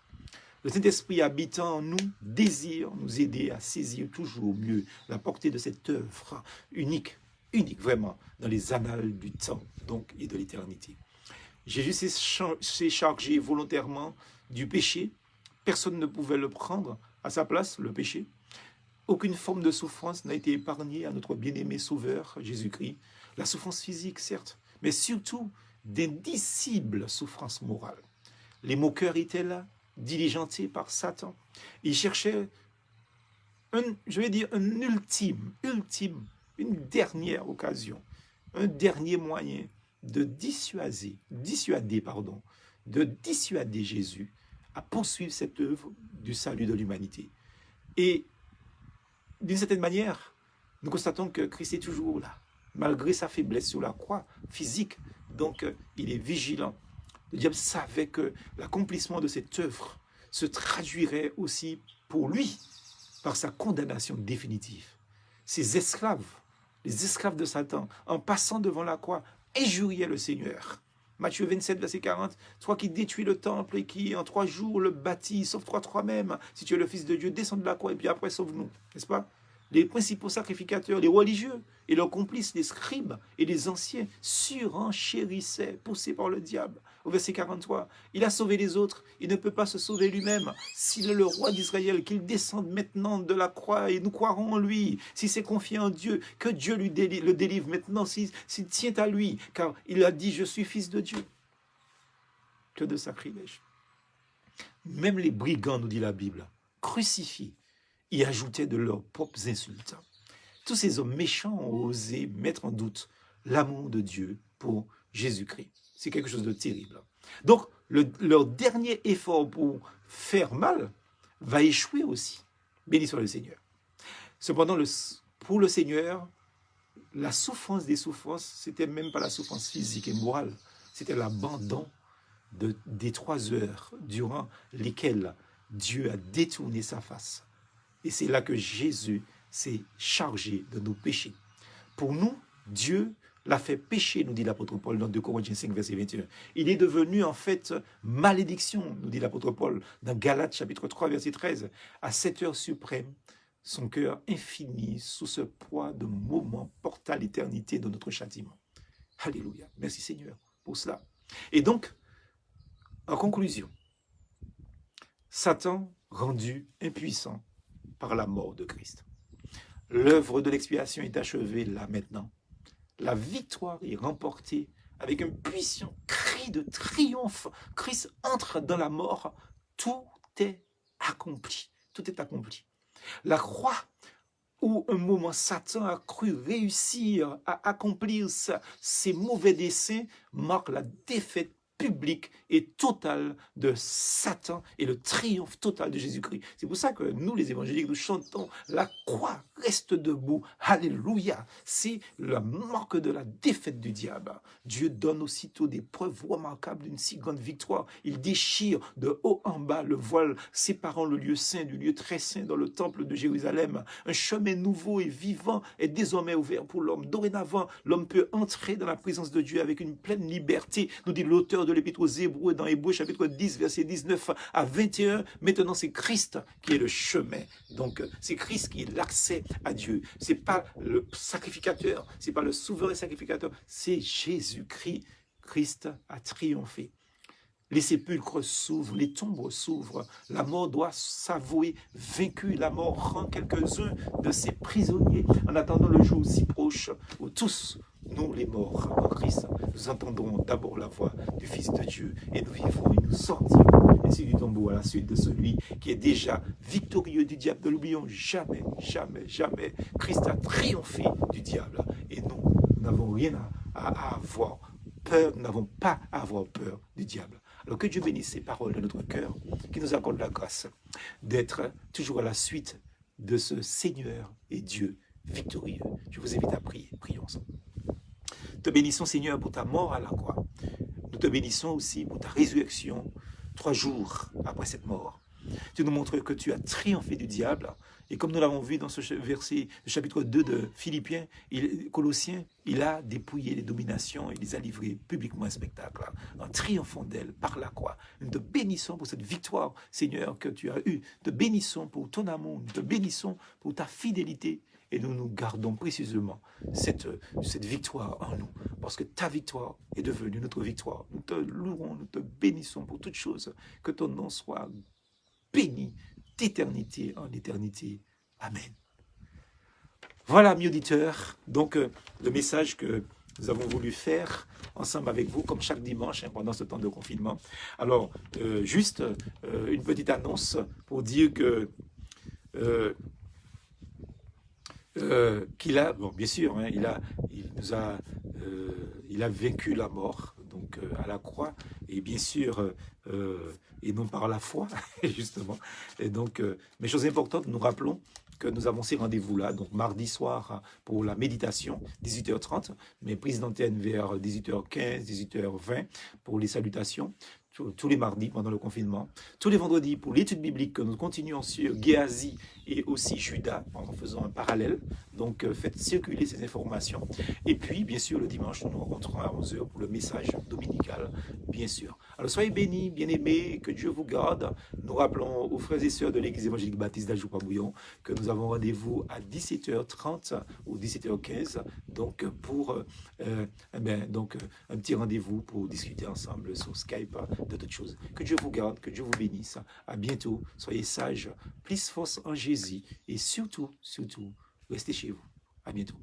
Le Saint-Esprit habitant en nous désire nous aider à saisir toujours mieux la portée de cette œuvre unique vraiment, dans les annales du temps donc, et de l'éternité. Jésus s'est chargé volontairement du péché. Personne ne pouvait le prendre à sa place, le péché. Aucune forme de souffrance n'a été épargnée à notre bien-aimé Sauveur, Jésus-Christ. La souffrance physique, certes, mais surtout d'indicibles souffrances morales. Les moqueurs étaient là, diligentés par Satan. Ils cherchaient une dernière occasion, un dernier moyen de dissuader Jésus à poursuivre cette œuvre du salut de l'humanité. Et d'une certaine manière, nous constatons que Christ est toujours là, malgré sa faiblesse sur la croix physique. Donc, il est vigilant. Le diable savait que l'accomplissement de cette œuvre se traduirait aussi pour lui par sa condamnation définitive. Ses esclaves, les esclaves de Satan, en passant devant la croix, injuriaient le Seigneur. Matthieu 27, verset 40, toi qui détruis le temple et qui en 3 jours le bâtis, sauve-toi toi-même. Si tu es le Fils de Dieu, descends de la croix et puis après sauve-nous. N'est-ce pas? Les principaux sacrificateurs, les religieux et leurs complices, les scribes et les anciens, surenchérissaient, poussés par le diable. Au verset 43, il a sauvé les autres, il ne peut pas se sauver lui-même. S'il est le roi d'Israël, qu'il descende maintenant de la croix et nous croirons en lui. Si c'est confié en Dieu, que Dieu le délivre maintenant, s'il tient à lui, car il a dit, je suis fils de Dieu. Que de sacrilège. Même les brigands, nous dit la Bible, crucifiés, y ajoutaient de leurs propres insultes. Tous ces hommes méchants ont osé mettre en doute l'amour de Dieu pour Jésus-Christ. C'est quelque chose de terrible. Donc, leur dernier effort pour faire mal va échouer aussi. Béni soit le Seigneur. Cependant, pour le Seigneur, la souffrance des souffrances, c'était même pas la souffrance physique et morale, c'était l'abandon des 3 heures durant lesquelles Dieu a détourné sa face. Et c'est là que Jésus s'est chargé de nos péchés. Pour nous, Dieu l'a fait pécher, nous dit l'apôtre Paul dans 2 Corinthiens 5, verset 21. Il est devenu en fait malédiction, nous dit l'apôtre Paul dans Galates chapitre 3, verset 13. À cette heure suprême, son cœur infini, sous ce poids de moments, porta l'éternité de notre châtiment. Alléluia. Merci Seigneur pour cela. Et donc, en conclusion, Satan rendu impuissant par la mort de Christ. L'œuvre de l'expiation est achevée là maintenant. La victoire est remportée avec un puissant cri de triomphe. Christ entre dans la mort. Tout est accompli. Tout est accompli. La croix où un moment Satan a cru réussir à accomplir ses mauvais desseins marque la défaite publique et totale de Satan et le triomphe total de Jésus-Christ. C'est pour ça que nous, les évangéliques, nous chantons « La croix reste debout ». Alléluia. C'est la marque de la défaite du diable. Dieu donne aussitôt des preuves remarquables d'une si grande victoire. Il déchire de haut en bas le voile séparant le lieu saint du lieu très saint dans le temple de Jérusalem. Un chemin nouveau et vivant est désormais ouvert pour l'homme. Dorénavant, l'homme peut entrer dans la présence de Dieu avec une pleine liberté, nous dit l'auteur de l'Épître aux Hébreux dans Hébreux chapitre 10, verset 19 à 21. Maintenant, c'est Christ qui est le chemin. Donc, c'est Christ qui est l'accès à Dieu. C'est pas le sacrificateur, c'est pas le souverain sacrificateur, c'est Jésus-Christ. Christ a triomphé. les sépulcres s'ouvrent, les tombes s'ouvrent, la mort doit s'avouer vaincue, la mort rend quelques-uns de ses prisonniers, en attendant le jour si proche où tous, nous les morts en Christ, nous entendrons d'abord la voix du Fils de Dieu et nous vivrons et nous sortirons ainsi du tombeau à la suite de celui qui est déjà victorieux du diable. Ne l'oublions jamais, jamais, jamais. Christ a triomphé du diable et nous n'avons rien à avoir peur, nous n'avons pas à avoir peur du diable. Alors que Dieu bénisse ces paroles de notre cœur, qui nous accorde la grâce d'être toujours à la suite de ce Seigneur et Dieu victorieux. Je vous invite à prier. Prions ensemble. Te bénissons, Seigneur, pour ta mort à la croix. Nous te bénissons aussi pour ta résurrection 3 jours après cette mort. Tu nous montres que tu as triomphé du diable. Et comme nous l'avons vu dans ce verset, le chapitre 2 de Philippiens, Colossiens, il a dépouillé les dominations et les a livrées publiquement un spectacle, en triomphant d'elle par la croix. Nous te bénissons pour cette victoire, Seigneur, que tu as eue. Nous te bénissons pour ton amour, nous te bénissons pour ta fidélité. Et nous nous gardons précisément cette victoire en nous. Parce que ta victoire est devenue notre victoire. Nous te louons, nous te bénissons pour toutes choses. Que ton nom soit béni d'éternité en éternité. Amen. Voilà, amis auditeurs, donc le message que nous avons voulu faire ensemble avec vous, comme chaque dimanche, pendant ce temps de confinement. Alors, juste une petite annonce pour dire que qu'il a, bon, bien sûr, hein, il a vaincu la mort, donc à la croix, et bien sûr, et non par la foi, justement. Et donc, mais chose importante, nous rappelons que nous avons ces rendez-vous-là, donc mardi soir pour la méditation, 18h30, mais prise d'antenne vers 18h15, 18h20 pour les salutations. Tous les mardis pendant le confinement, tous les vendredis pour l'étude biblique que nous continuons sur Géasi et aussi Judas en faisant un parallèle. Donc faites circuler ces informations. Et puis bien sûr le dimanche nous nous rencontrons à 11h pour le message dominical, bien sûr. Alors soyez bénis, bien-aimés, que Dieu vous garde. Nous rappelons aux frères et sœurs de l'église évangélique baptiste d'Ajoupa-Bouillon que nous avons rendez-vous à 17h30 ou 17h15 donc pour un petit rendez-vous pour discuter ensemble sur Skype de toutes choses. Que Dieu vous garde, que Dieu vous bénisse. À bientôt. Soyez sages, plus force en Jésus et surtout, restez chez vous. À bientôt.